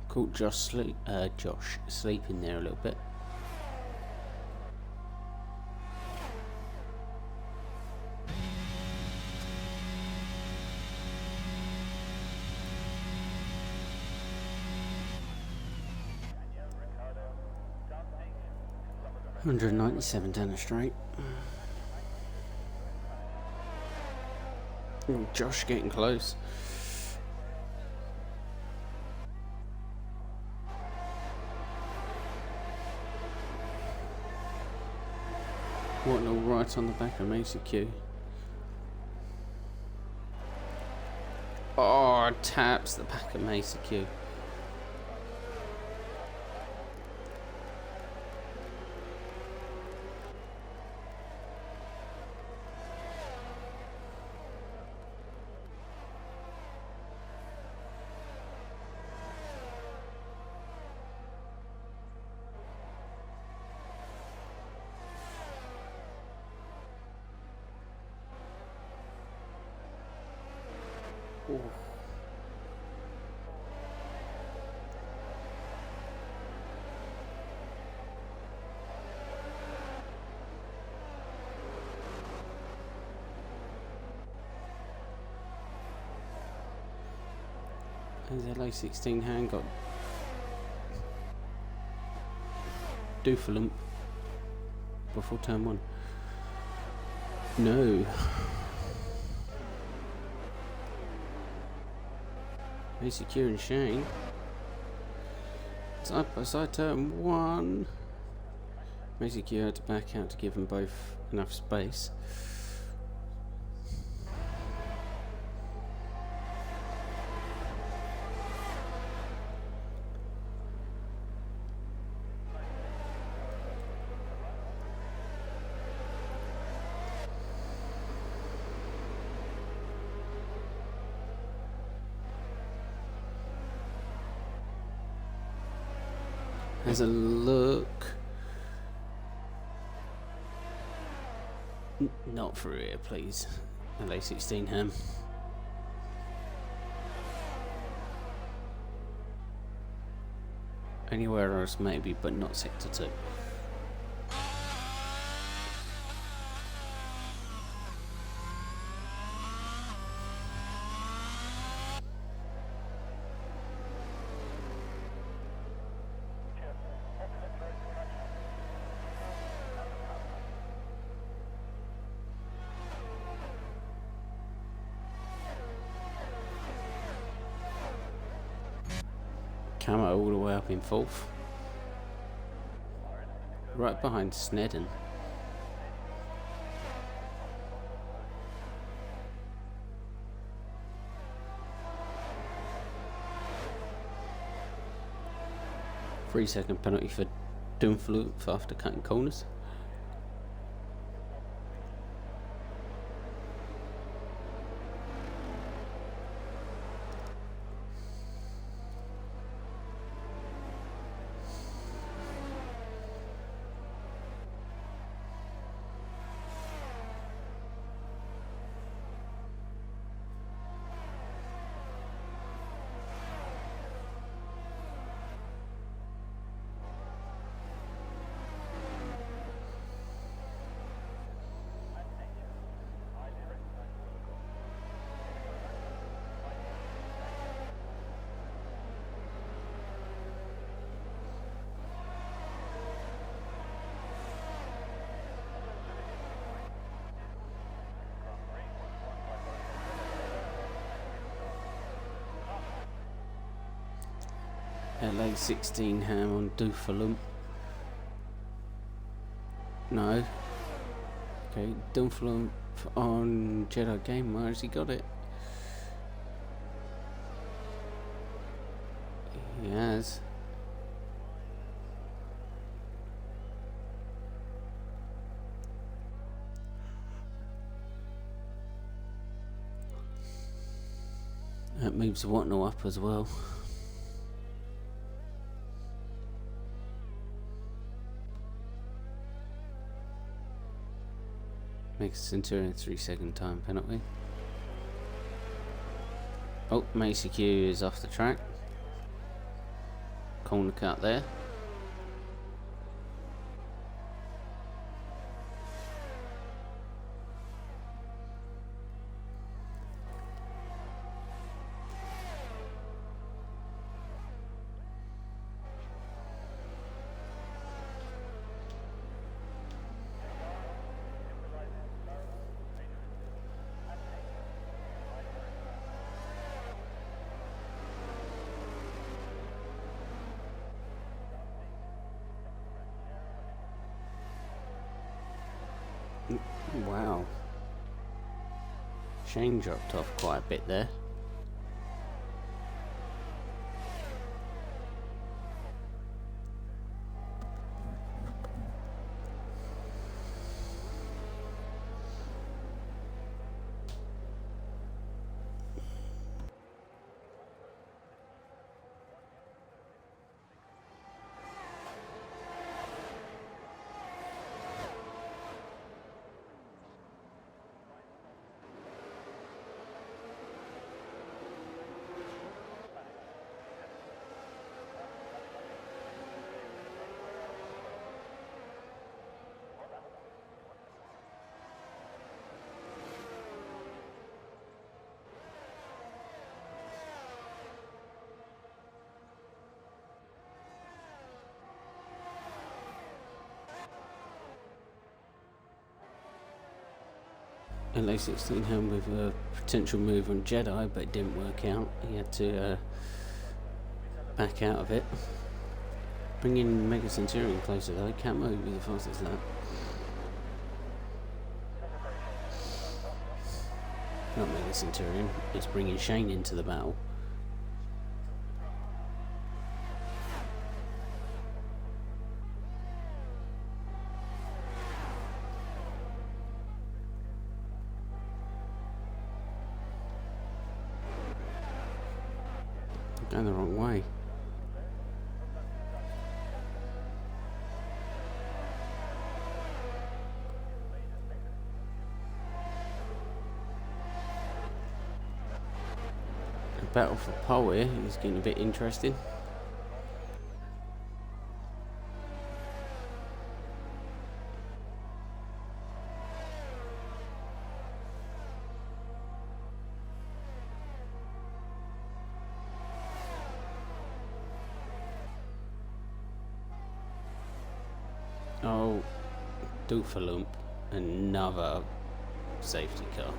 Caught Josh sleeping there a little bit. $197 down the straight. Oh, Josh getting close. What all right on the back of Macy Q. Oh, taps the back of Macy Q. Ooh. Has LA16 hand got doofalump before turn one? No. Macy Q and Shane side by side turn one. Macy Q had to back out to give them both enough space. Has a look. Not through here, please. LA16 ham. Anywhere else maybe, but not sector 2. Camo all the way up in 4th. Right behind Snedden. Three-second penalty for Dunflu after cutting corners. LA16 ham on Doofalump. No. Okay, Doofalump on Jedi Game. Where has he got it? He has. That moves Watnell up as well. Makes Centurion 3-second time penalty. Oh, Macy Q is off the track. Corner cut there. Wow. Shane dropped off quite a bit there. LA16 home with a potential move on Jedi, but it didn't work out. He had to back out of it. Bringing Mega Centurion closer though. Can't move with the fastest lap. Not Mega Centurion. It's bringing Shane into the battle. Going the wrong way. The battle for pole here is getting a bit interesting. Oh, Doofalump, another safety car.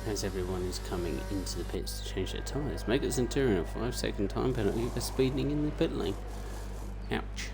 As everyone is coming into the pits to change their tyres, Mega Centurion a 5-second time penalty for speeding in the pit lane. Ouch.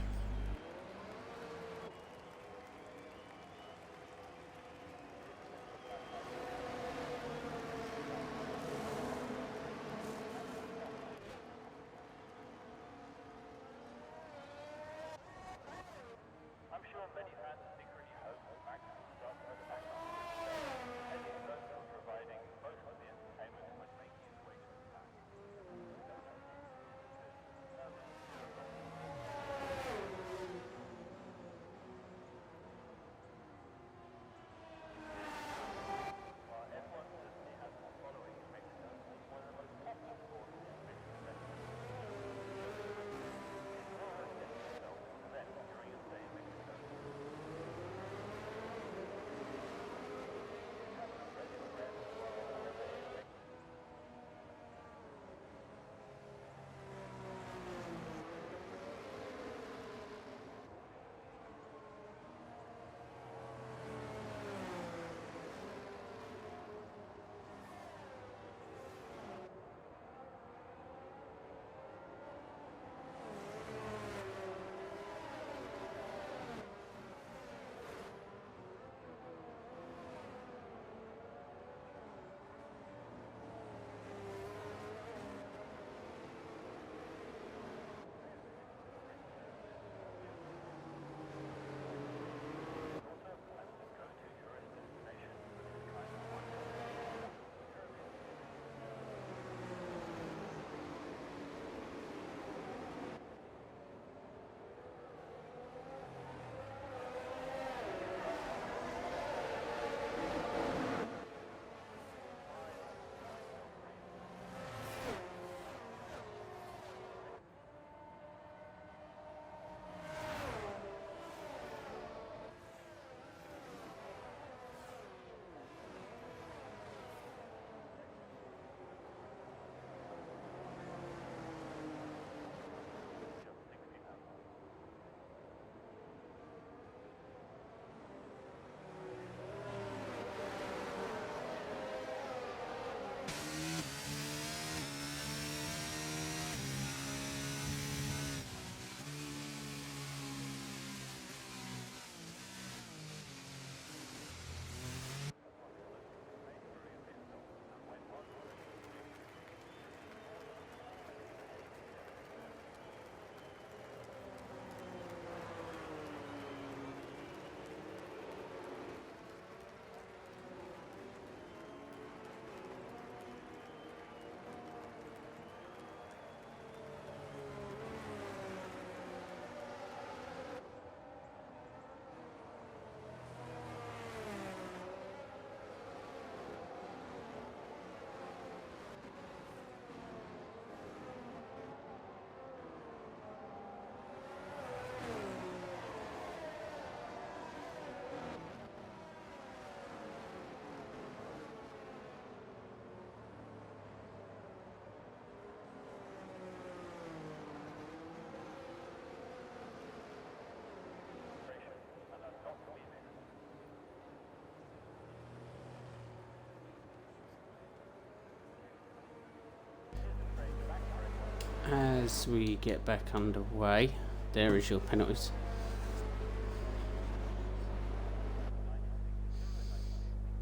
as we get back underway. There is your penalties.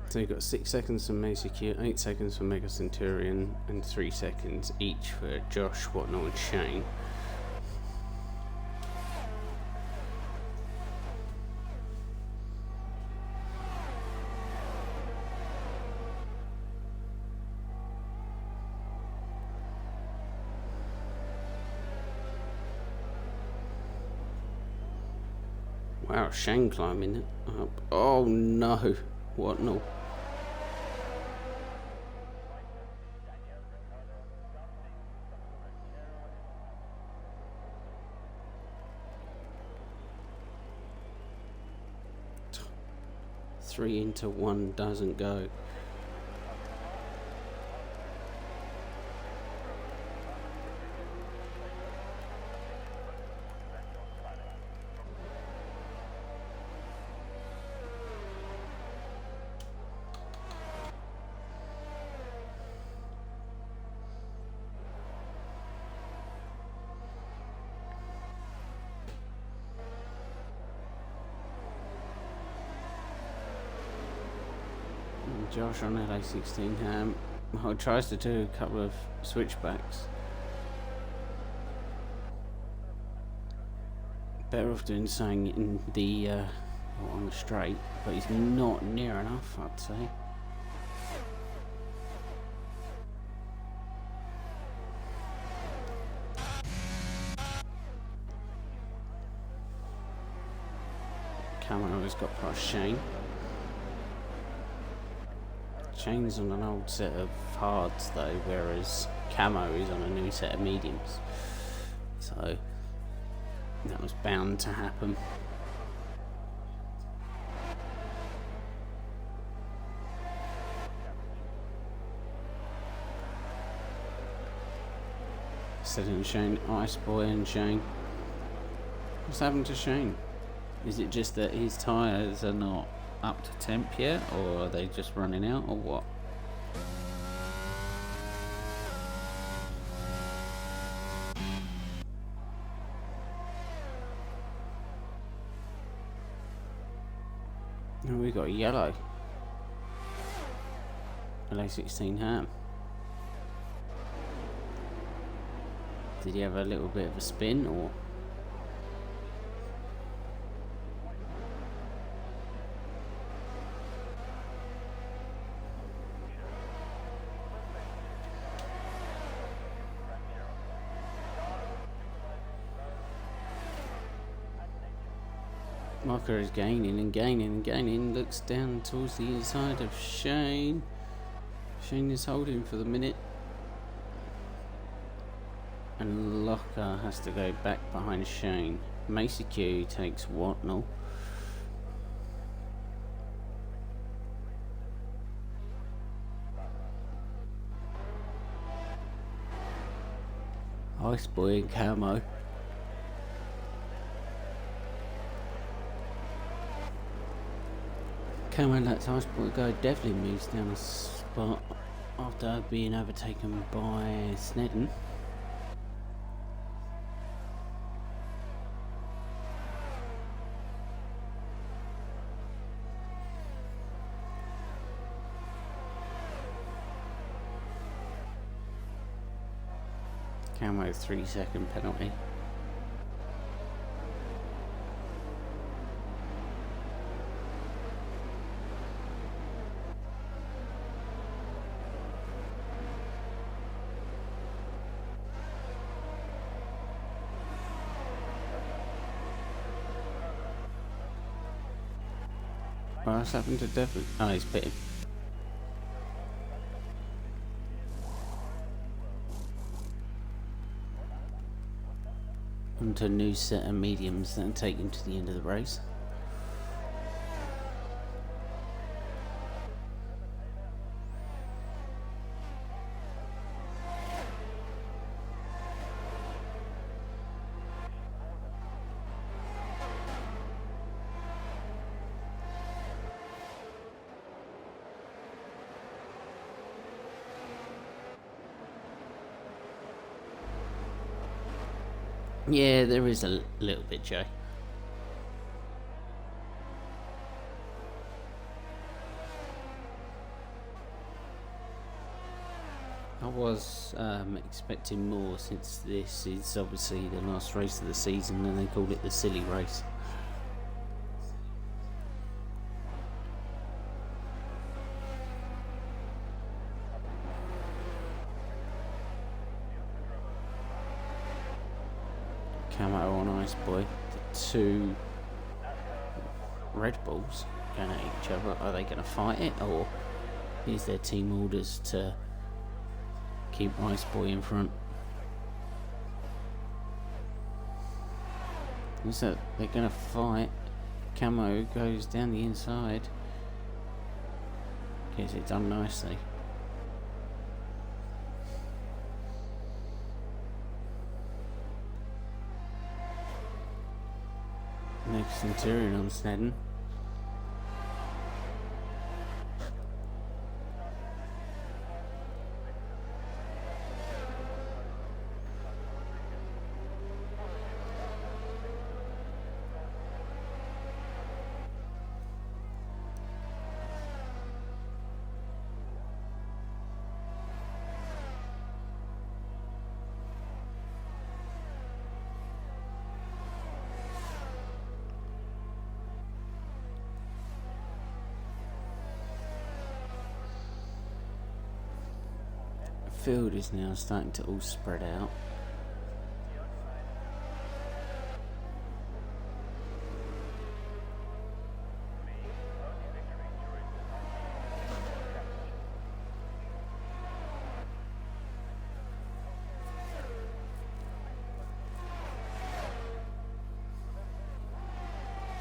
So you've got 6 seconds for Mesicure, 8 seconds for Mega Centurion, and 3 seconds each for Josh, Whatnot, and Shane. Wow, Shane climbing it up. Oh no, Whatnot. Three into one doesn't go. Josh on LA16 ham. Oh, tries to do a couple of switchbacks. Better off doing something in the on the straight, but he's not near enough, I'd say. Camo has got past Shane. Shane's on an old set of hards though, whereas Camo is on a new set of mediums. So that was bound to happen. Setting Shane, Ice Boy and Shane. What's happened to Shane? Is it just that his tyres are not up to temp yet, or are they just running out, or what? Oh, we got a yellow. LA16 ham. Did he have a little bit of a spin, or? Marker is gaining and gaining and gaining. Looks down towards the inside of Shane. Shane is holding for the minute. And Locker has to go back behind Shane. Macy Q takes Whatnot. Ice Boy and Camo. Camo lets Ice Boy go, definitely moves down a spot after being overtaken by Snedden. Camo 3-second penalty. What's happened to Devlin? Oh, he's bitten. Onto a new set of mediums that take him to the end of the race. Yeah, there is a little bit, Jay. I was expecting more, since this is obviously the last race of the season and they call it the silly race. Camo on Ice Boy, the two Red Bulls going at each other. Are they going to fight it, or is their team orders to keep Ice Boy in front? So they're going to fight. Camo goes down the inside. Gets it done nicely. Next Centurion on Snedden. Field is now starting to all spread out.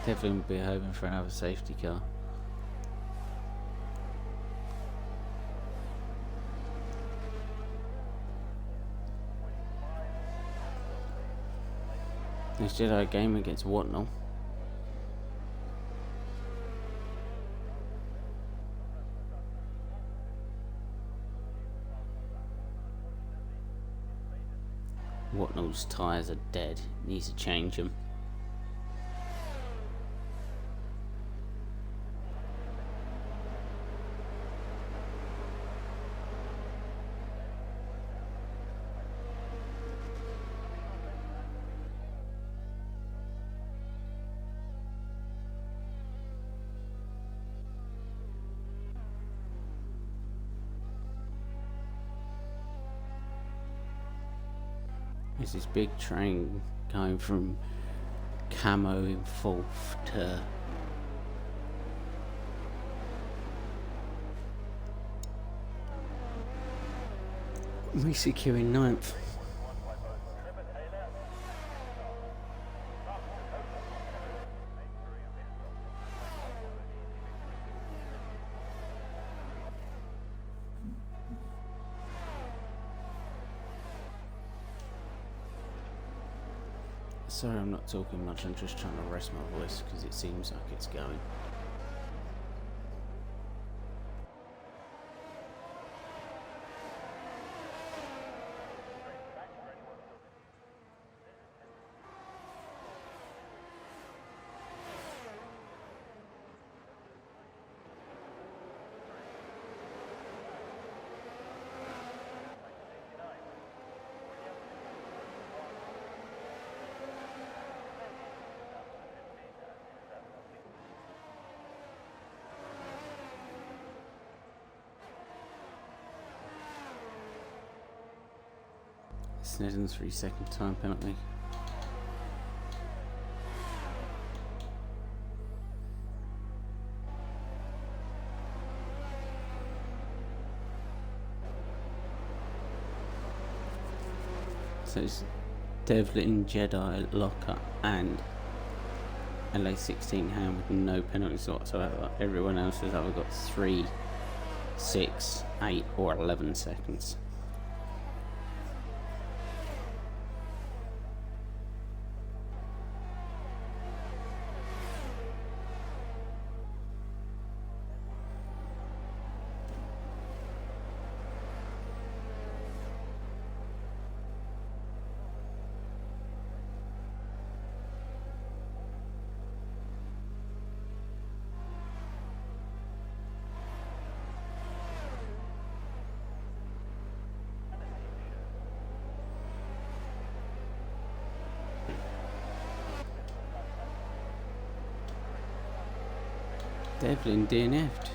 Definitely be hoping for another safety car. This Jedi game against Watnell. Watnell's tyres are dead. Needs to change them. There's this big train going from Camo in 4th to we securing 9th. Sorry, I'm not talking much, I'm just trying to rest my voice because it seems like it's going. Snedden's 3-second time penalty. So it's Devlin, Jedi, Locker and LA16 Ham with no penalties whatsoever. Everyone else has either got 3, 6, 8 or 11 seconds. Devlin DNF'd.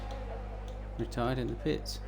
Retired in the pits.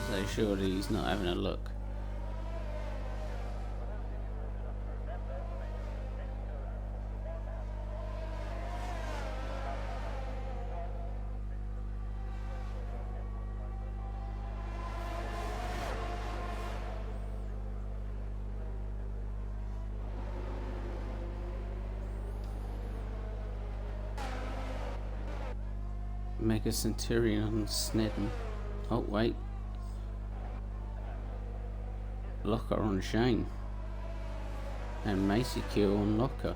So surely he's not having a look. Mega Centurion on Snedden. Oh wait. Locker on Shane. And Macy Q on Locker.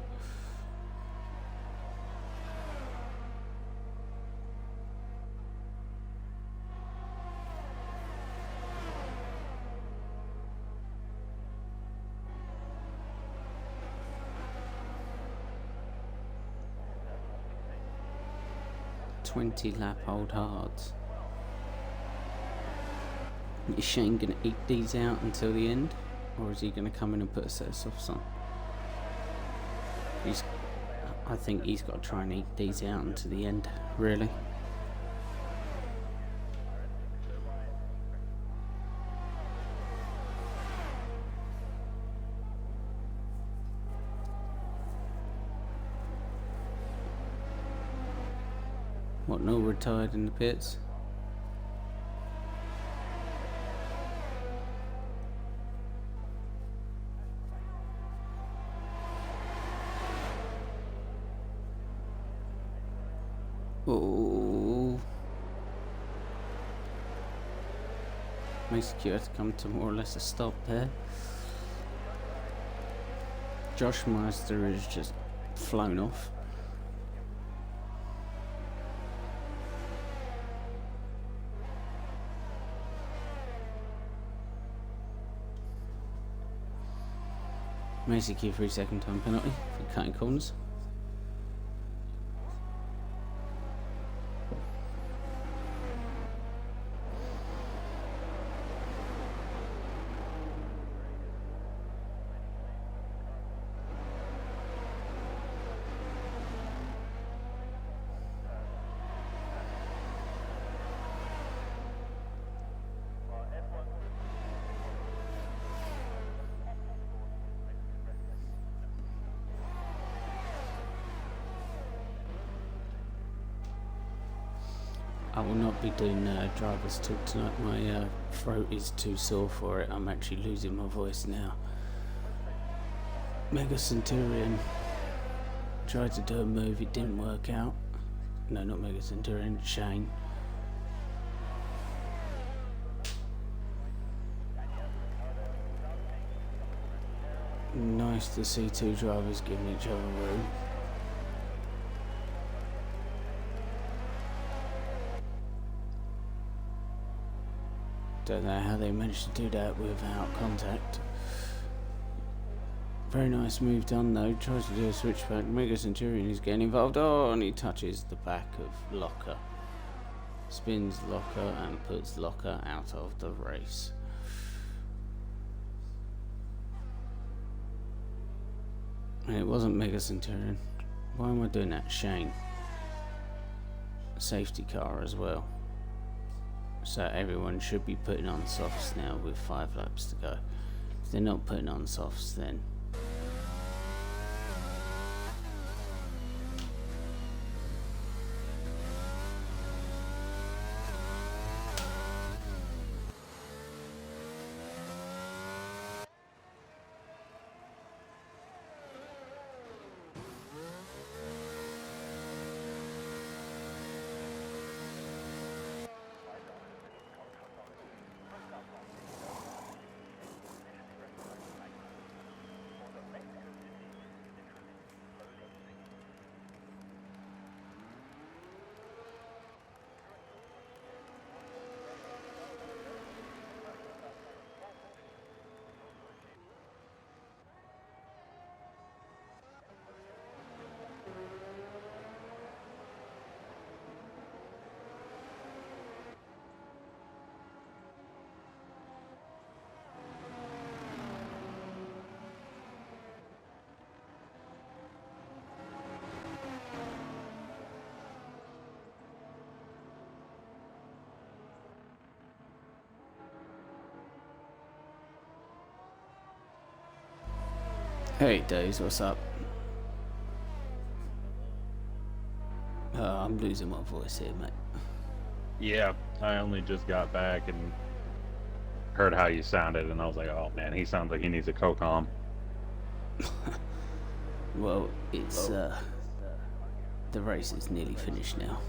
20-lap old hards. Is Shane going to eat these out until the end, or is he going to come in and put a set of softs on? I think he's got to try and eat these out until the end, really. What, no retired in the pits? Oh, Macy Q had to come to more or less a stop there. Josh Meister has just flown off. Macy Q 3-second time penalty for cutting corners. I will not be doing driver's talk tonight. My throat is too sore for it. I'm actually losing my voice now. Mega Centurion tried to do a move, it didn't work out. No, not Mega Centurion, Shane. Nice to see two drivers giving each other room. Don't know how they managed to do that without contact. Very nice move done though. Tries to do a switchback. Mega Centurion is getting involved. Oh, and he touches the back of Locker. Spins Locker and puts Locker out of the race. And it wasn't Mega Centurion. Why am I doing that? Shane. Safety car as well. So everyone should be putting on softs now with 5 laps to go. If they're not putting on softs, then Hey, Days, what's up? I'm losing my voice here, mate. Yeah, I only just got back and heard how you sounded, and I was like, oh man, he sounds like he needs a co-com. Well, it's, the race is nearly finished now.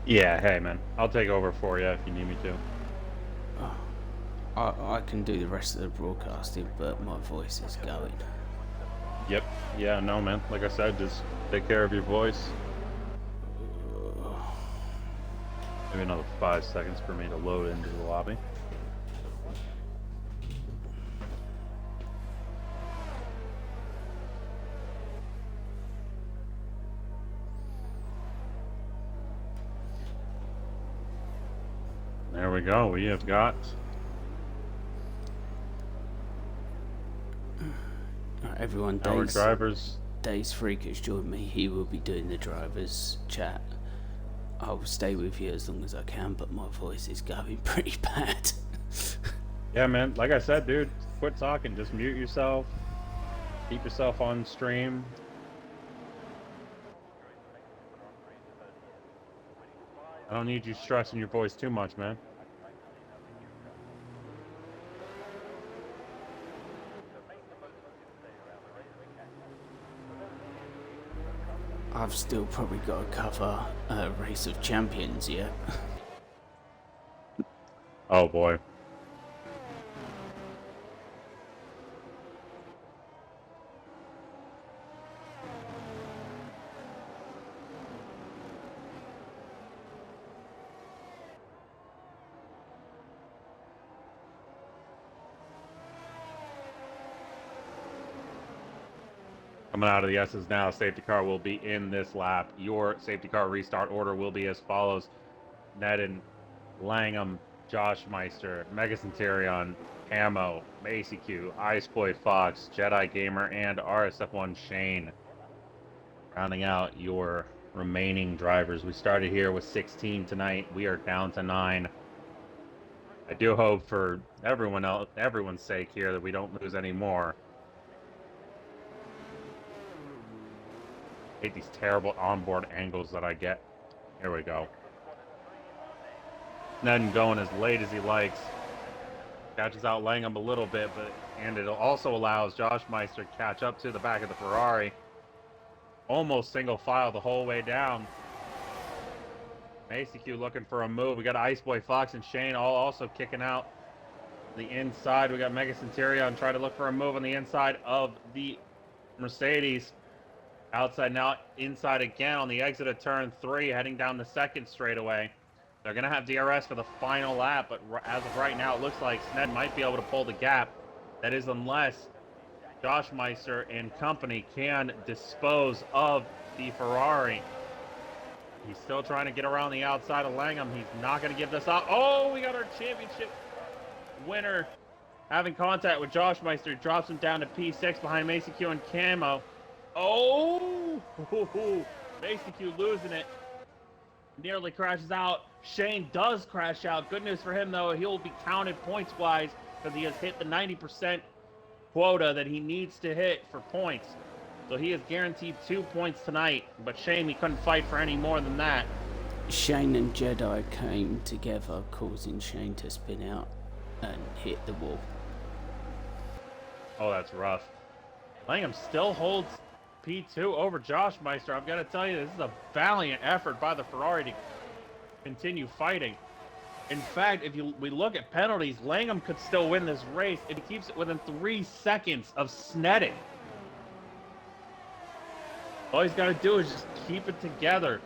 Yeah, hey man, I'll take over for you if you need me to. I can do the rest of the broadcasting, but my voice is going. Yep, yeah, no man, like I said, just take care of your voice. Maybe another 5 seconds for me to load into the lobby. There we go, we have got... Everyone, our drivers. Days Freak has joined me. He will be doing the drivers chat. I will stay with you as long as I can, but my voice is going pretty bad. Yeah, man, like I said, dude, quit talking, just mute yourself. Keep yourself on stream. I don't need you stressing your voice too much, man. I've still probably got to cover a Race of Champions yet. Oh boy. Coming out of the S's now, safety car will be in this lap. Your safety car restart order will be as follows. Nedden, Langham, Josh Meister, Mega Centurion, Camo, Macy Q, Iceboy Fox, Jedi Gamer, and RSF1 Shane. Rounding out your remaining drivers. We started here with 16 tonight. We are down to 9. I do hope for everyone's sake here that we don't lose any more. I hate these terrible onboard angles that I get. Here we go. Nedden going as late as he likes. Catches out Langham a little bit, and it also allows Josh Meister to catch up to the back of the Ferrari. Almost single file the whole way down. Macy Q looking for a move. We got Iceboy Fox and Shane all also kicking out the inside. We got Mega Centurion trying to look for a move on the inside of the Mercedes. Outside now, inside again on the exit of turn 3, heading down the second straightaway. They're going to have DRS for the final lap, but as of right now, it looks like Sned might be able to pull the gap. That is unless Josh Meister and company can dispose of the Ferrari. He's still trying to get around the outside of Langham. He's not going to give this up. Oh, we got our championship winner having contact with Josh Meister. Drops him down to P6 behind Macy Q and Camo. Oh, Macy Q losing it. Nearly crashes out. Shane does crash out. Good news for him, though. He'll be counted points-wise because he has hit the 90% quota that he needs to hit for points. So he is guaranteed 2 points tonight. But shame he couldn't fight for any more than that. Shane and Jedi came together, causing Shane to spin out and hit the wall. Oh, that's rough. Langham still holds P2 over Josh Meister. I've got to tell you, this is a valiant effort by the Ferrari to continue fighting. In fact, if we look at penalties, Langham could still win this race if he keeps it within 3 seconds of Snedden. All he's got to do is just keep it together.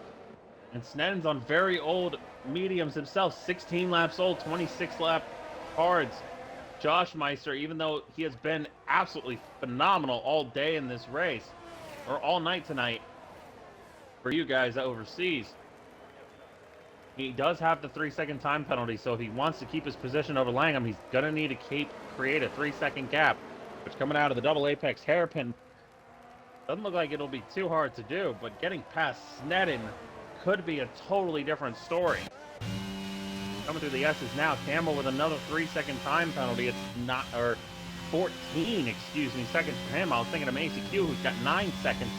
And Snedden's on very old mediums himself, 16 laps old, 26 lap hards. Josh Meister, even though he has been absolutely phenomenal all day in this race, or all night tonight, for you guys overseas, he does have the 3-second time penalty, so if he wants to keep his position over Langham, he's going to need to create a 3-second gap, which coming out of the double apex hairpin doesn't look like it'll be too hard to do, but getting past Snedden could be a totally different story. Coming through the S's now, Campbell with another 3-second time penalty. It's not, or 14, excuse me, seconds for him. I was thinking of ACQ, who's got 9 seconds.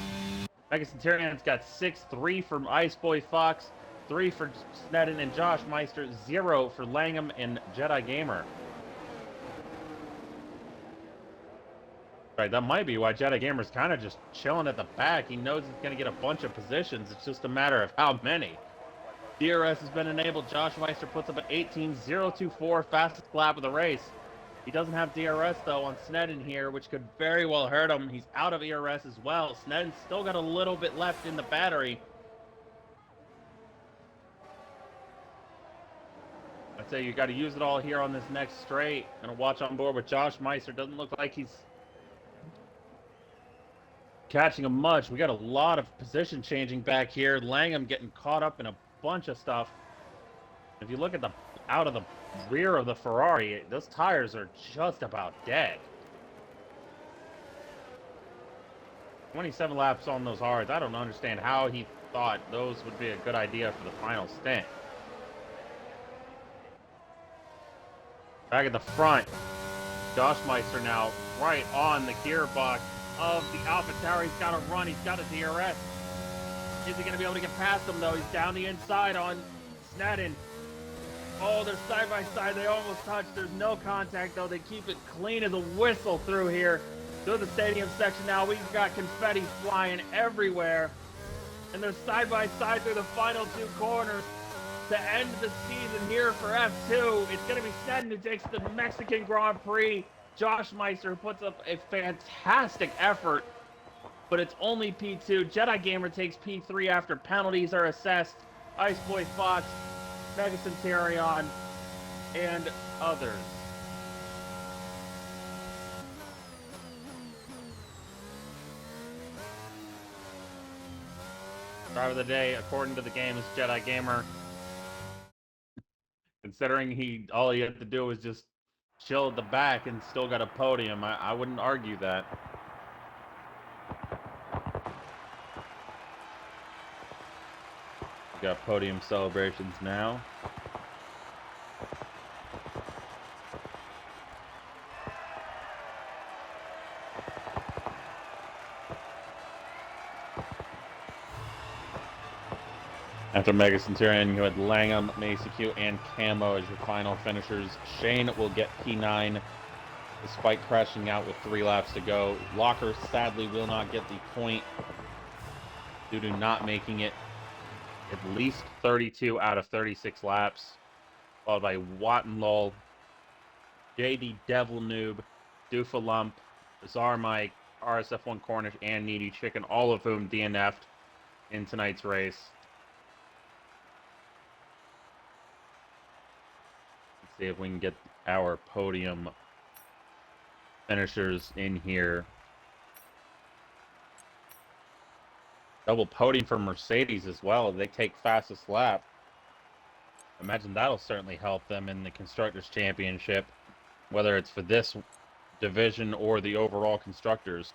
Mega Centurion's got 6, 3 from Iceboy Fox, 3 for Sneddon and Josh Meister, 0 for Langham and Jedi Gamer. Right, that might be why Jedi Gamer's kind of just chilling at the back. He knows he's going to get a bunch of positions. It's just a matter of how many. DRS has been enabled. Josh Meister puts up an 18.024, fastest lap of the race. He doesn't have DRS, though, on Sneddon here, which could very well hurt him. He's out of ERS as well. Sneddon's still got a little bit left in the battery. I'd say you got to use it all here on this next straight. Gonna watch on board with Josh Meister. Doesn't look like he's catching him much. We got a lot of position changing back here. Langham getting caught up in a bunch of stuff. If you look at the out of the rear of the Ferrari, those tires are just about dead. 27 laps on those hards. I don't understand how he thought those would be a good idea for the final stint. Back at the front, Josh Meister now right on the gearbox of the AlphaTauri. He's got to run. He's got a DRS. Is he going to be able to get past him, though? He's down the inside on Sneddon. Oh, they're side by side. They almost touch. There's no contact, though. They keep it clean as a whistle through here. Through the stadium section now. We've got confetti flying everywhere. And they're side by side through the final 2 corners to end the season here for F2. It's going to be Sneddon who takes the Mexican Grand Prix. Josh Meister who puts up a fantastic effort, but it's only P2. Jedi Gamer takes P3 after penalties are assessed. Iceboy Fox, Mega Centurion, and others. Driver of the day, according to the game, is Jedi Gamer. Considering all he had to do was just chill at the back and still got a podium, I wouldn't argue that. We got podium celebrations now. After Mega Centurion, you had Langham, Macy-Q, and Camo as your final finishers. Shane will get P9 despite crashing out with 3 laps to go. Locker sadly will not get the point due to not making it at least 32 out of 36 laps. Followed by Wattenlull, JD Devil Noob, Doofalump, Bizarre Mike, RSF1 Cornish, and Needy Chicken, all of whom DNF'd in tonight's race. See if we can get our podium finishers in here. Double podium for Mercedes as well. They take fastest lap. Imagine that'll certainly help them in the Constructors' Championship, whether it's for this division or the overall Constructors.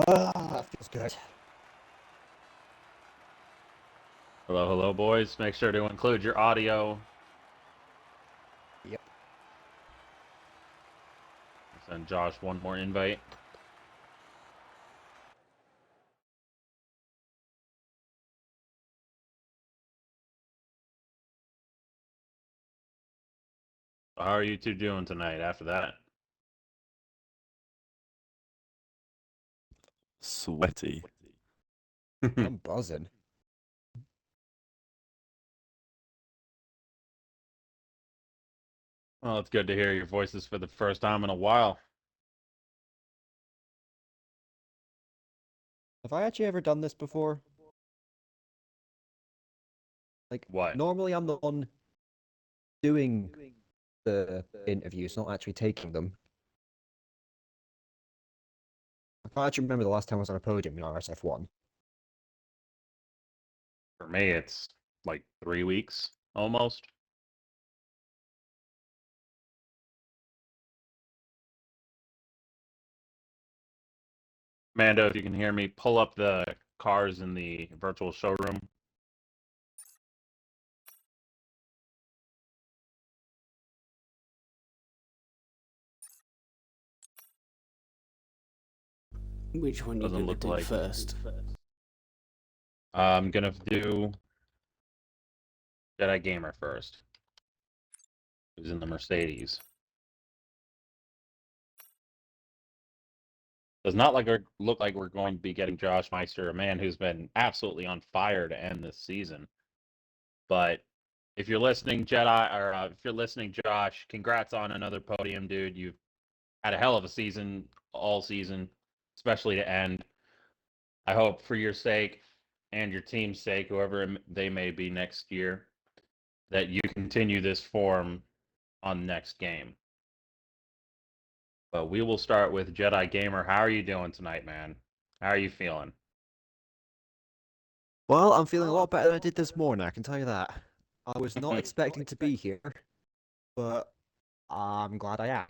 That feels good. Hello, hello, boys. Make sure to include your audio. Yep. Send Josh one more invite. How are you two doing tonight after that? Sweaty. I'm buzzing. Well, it's good to hear your voices for the first time in a while. Have I actually ever done this before? Like, What? normally I'm the one doing the interviews, not actually taking them. I can't actually remember the last time I was on a podium in RSF1. For me, it's like 3 weeks, almost. Mando, if you can hear me, pull up the cars in the virtual showroom. Which one are you Doesn't going to look do like first? I'm gonna do Jedi Gamer first. Who's in the Mercedes? Does not look like we're going to be getting Josh Meister, a man who's been absolutely on fire to end this season. But if you're listening, Jedi, or if you're listening, Josh, congrats on another podium, dude. You've had a hell of a season, all season, especially to end. I hope for your sake and your team's sake, whoever they may be next year, that you continue this form on next game. But we will start with Jedi Gamer. How are you doing tonight, man? How are you feeling? Well, I'm feeling a lot better than I did this morning, I can tell you that. I was not expecting to be here, but I'm glad I am.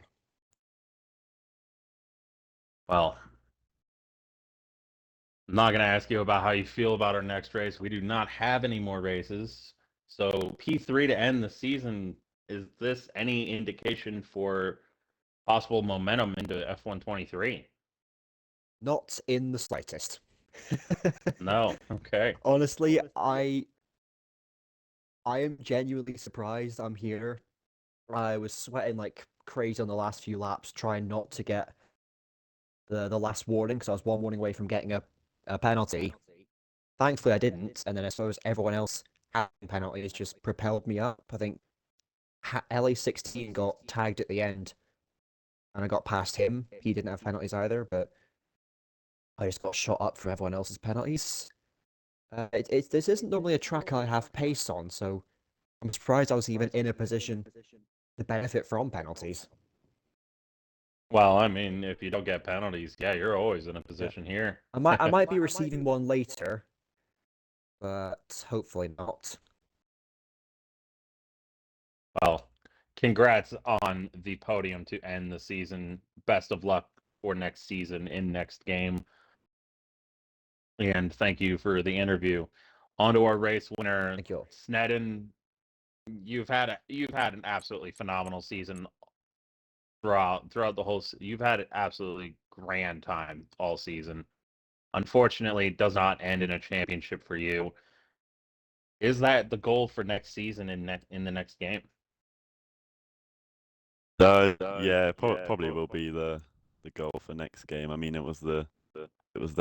Well, I'm not going to ask you about how you feel about our next race. We do not have any more races. So P3 to end the season, is this any indication for possible momentum into F123? Not in the slightest. No. Okay. Honestly, I am genuinely surprised I'm here. I was sweating like crazy on the last few laps, trying not to get the last warning because I was one warning away from getting a penalty. Thankfully, I didn't, and then I suppose everyone else having penalties just propelled me up. I think LA16 got tagged at the end, and I got past him. He didn't have penalties either, but I just got shot up for everyone else's penalties. This isn't normally a track I have pace on, so I'm surprised I was even in a position to benefit from penalties. Well, I mean, if you don't get penalties, yeah, you're always in a position here. I might be receiving one later, but hopefully not. Well, congrats on the podium to end the season. Best of luck for next season in next game. And thank you for the interview. On to our race winner, Thank you. Snedden. You've had an absolutely phenomenal season throughout the whole. You've had an absolutely grand time all season. Unfortunately, it does not end in a championship for you. Is that the goal for next season in the next game? Yeah, probably will be the goal for next game. I mean, it was the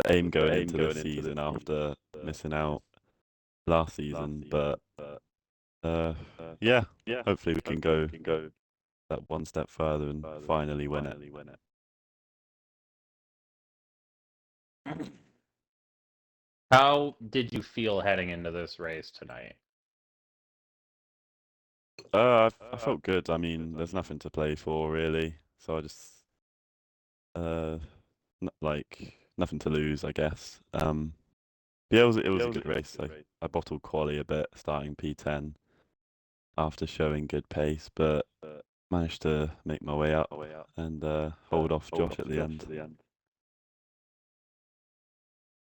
aim going into this season after missing out last season, but yeah, hopefully we can go that one step further and finally win it. How did you feel heading into this race tonight? I felt good. I mean, there's nothing to play for really, so I just like nothing to lose, I guess. Yeah, it was a good race. I bottled quali a bit, starting P10 after showing good pace, but managed to make my way up and hold off Josh at the end.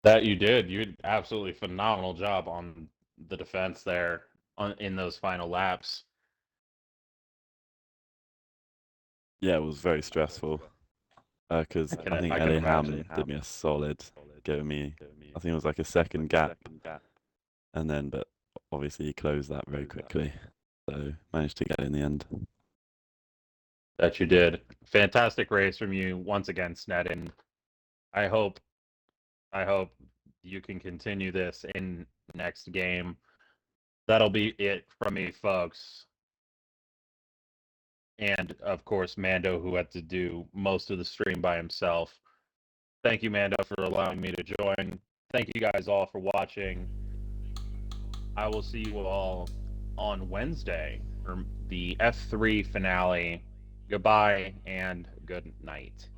That you did. You did absolutely phenomenal job on the defense there in those final laps. Yeah, it was very stressful because I think I can Ellie Ham imagine. did me a solid, giving me, I think it was like a second gap, and then, but obviously he closed that very quickly, so managed to get in the end. That you did. Fantastic race from you once again, Snedden. I hope you can continue this in next game. That'll be it from me, folks. And of course, Mando, who had to do most of the stream by himself. Thank you, Mando, for allowing me to join. Thank you guys all for watching. I will see you all on Wednesday for the F3 finale. Goodbye and good night.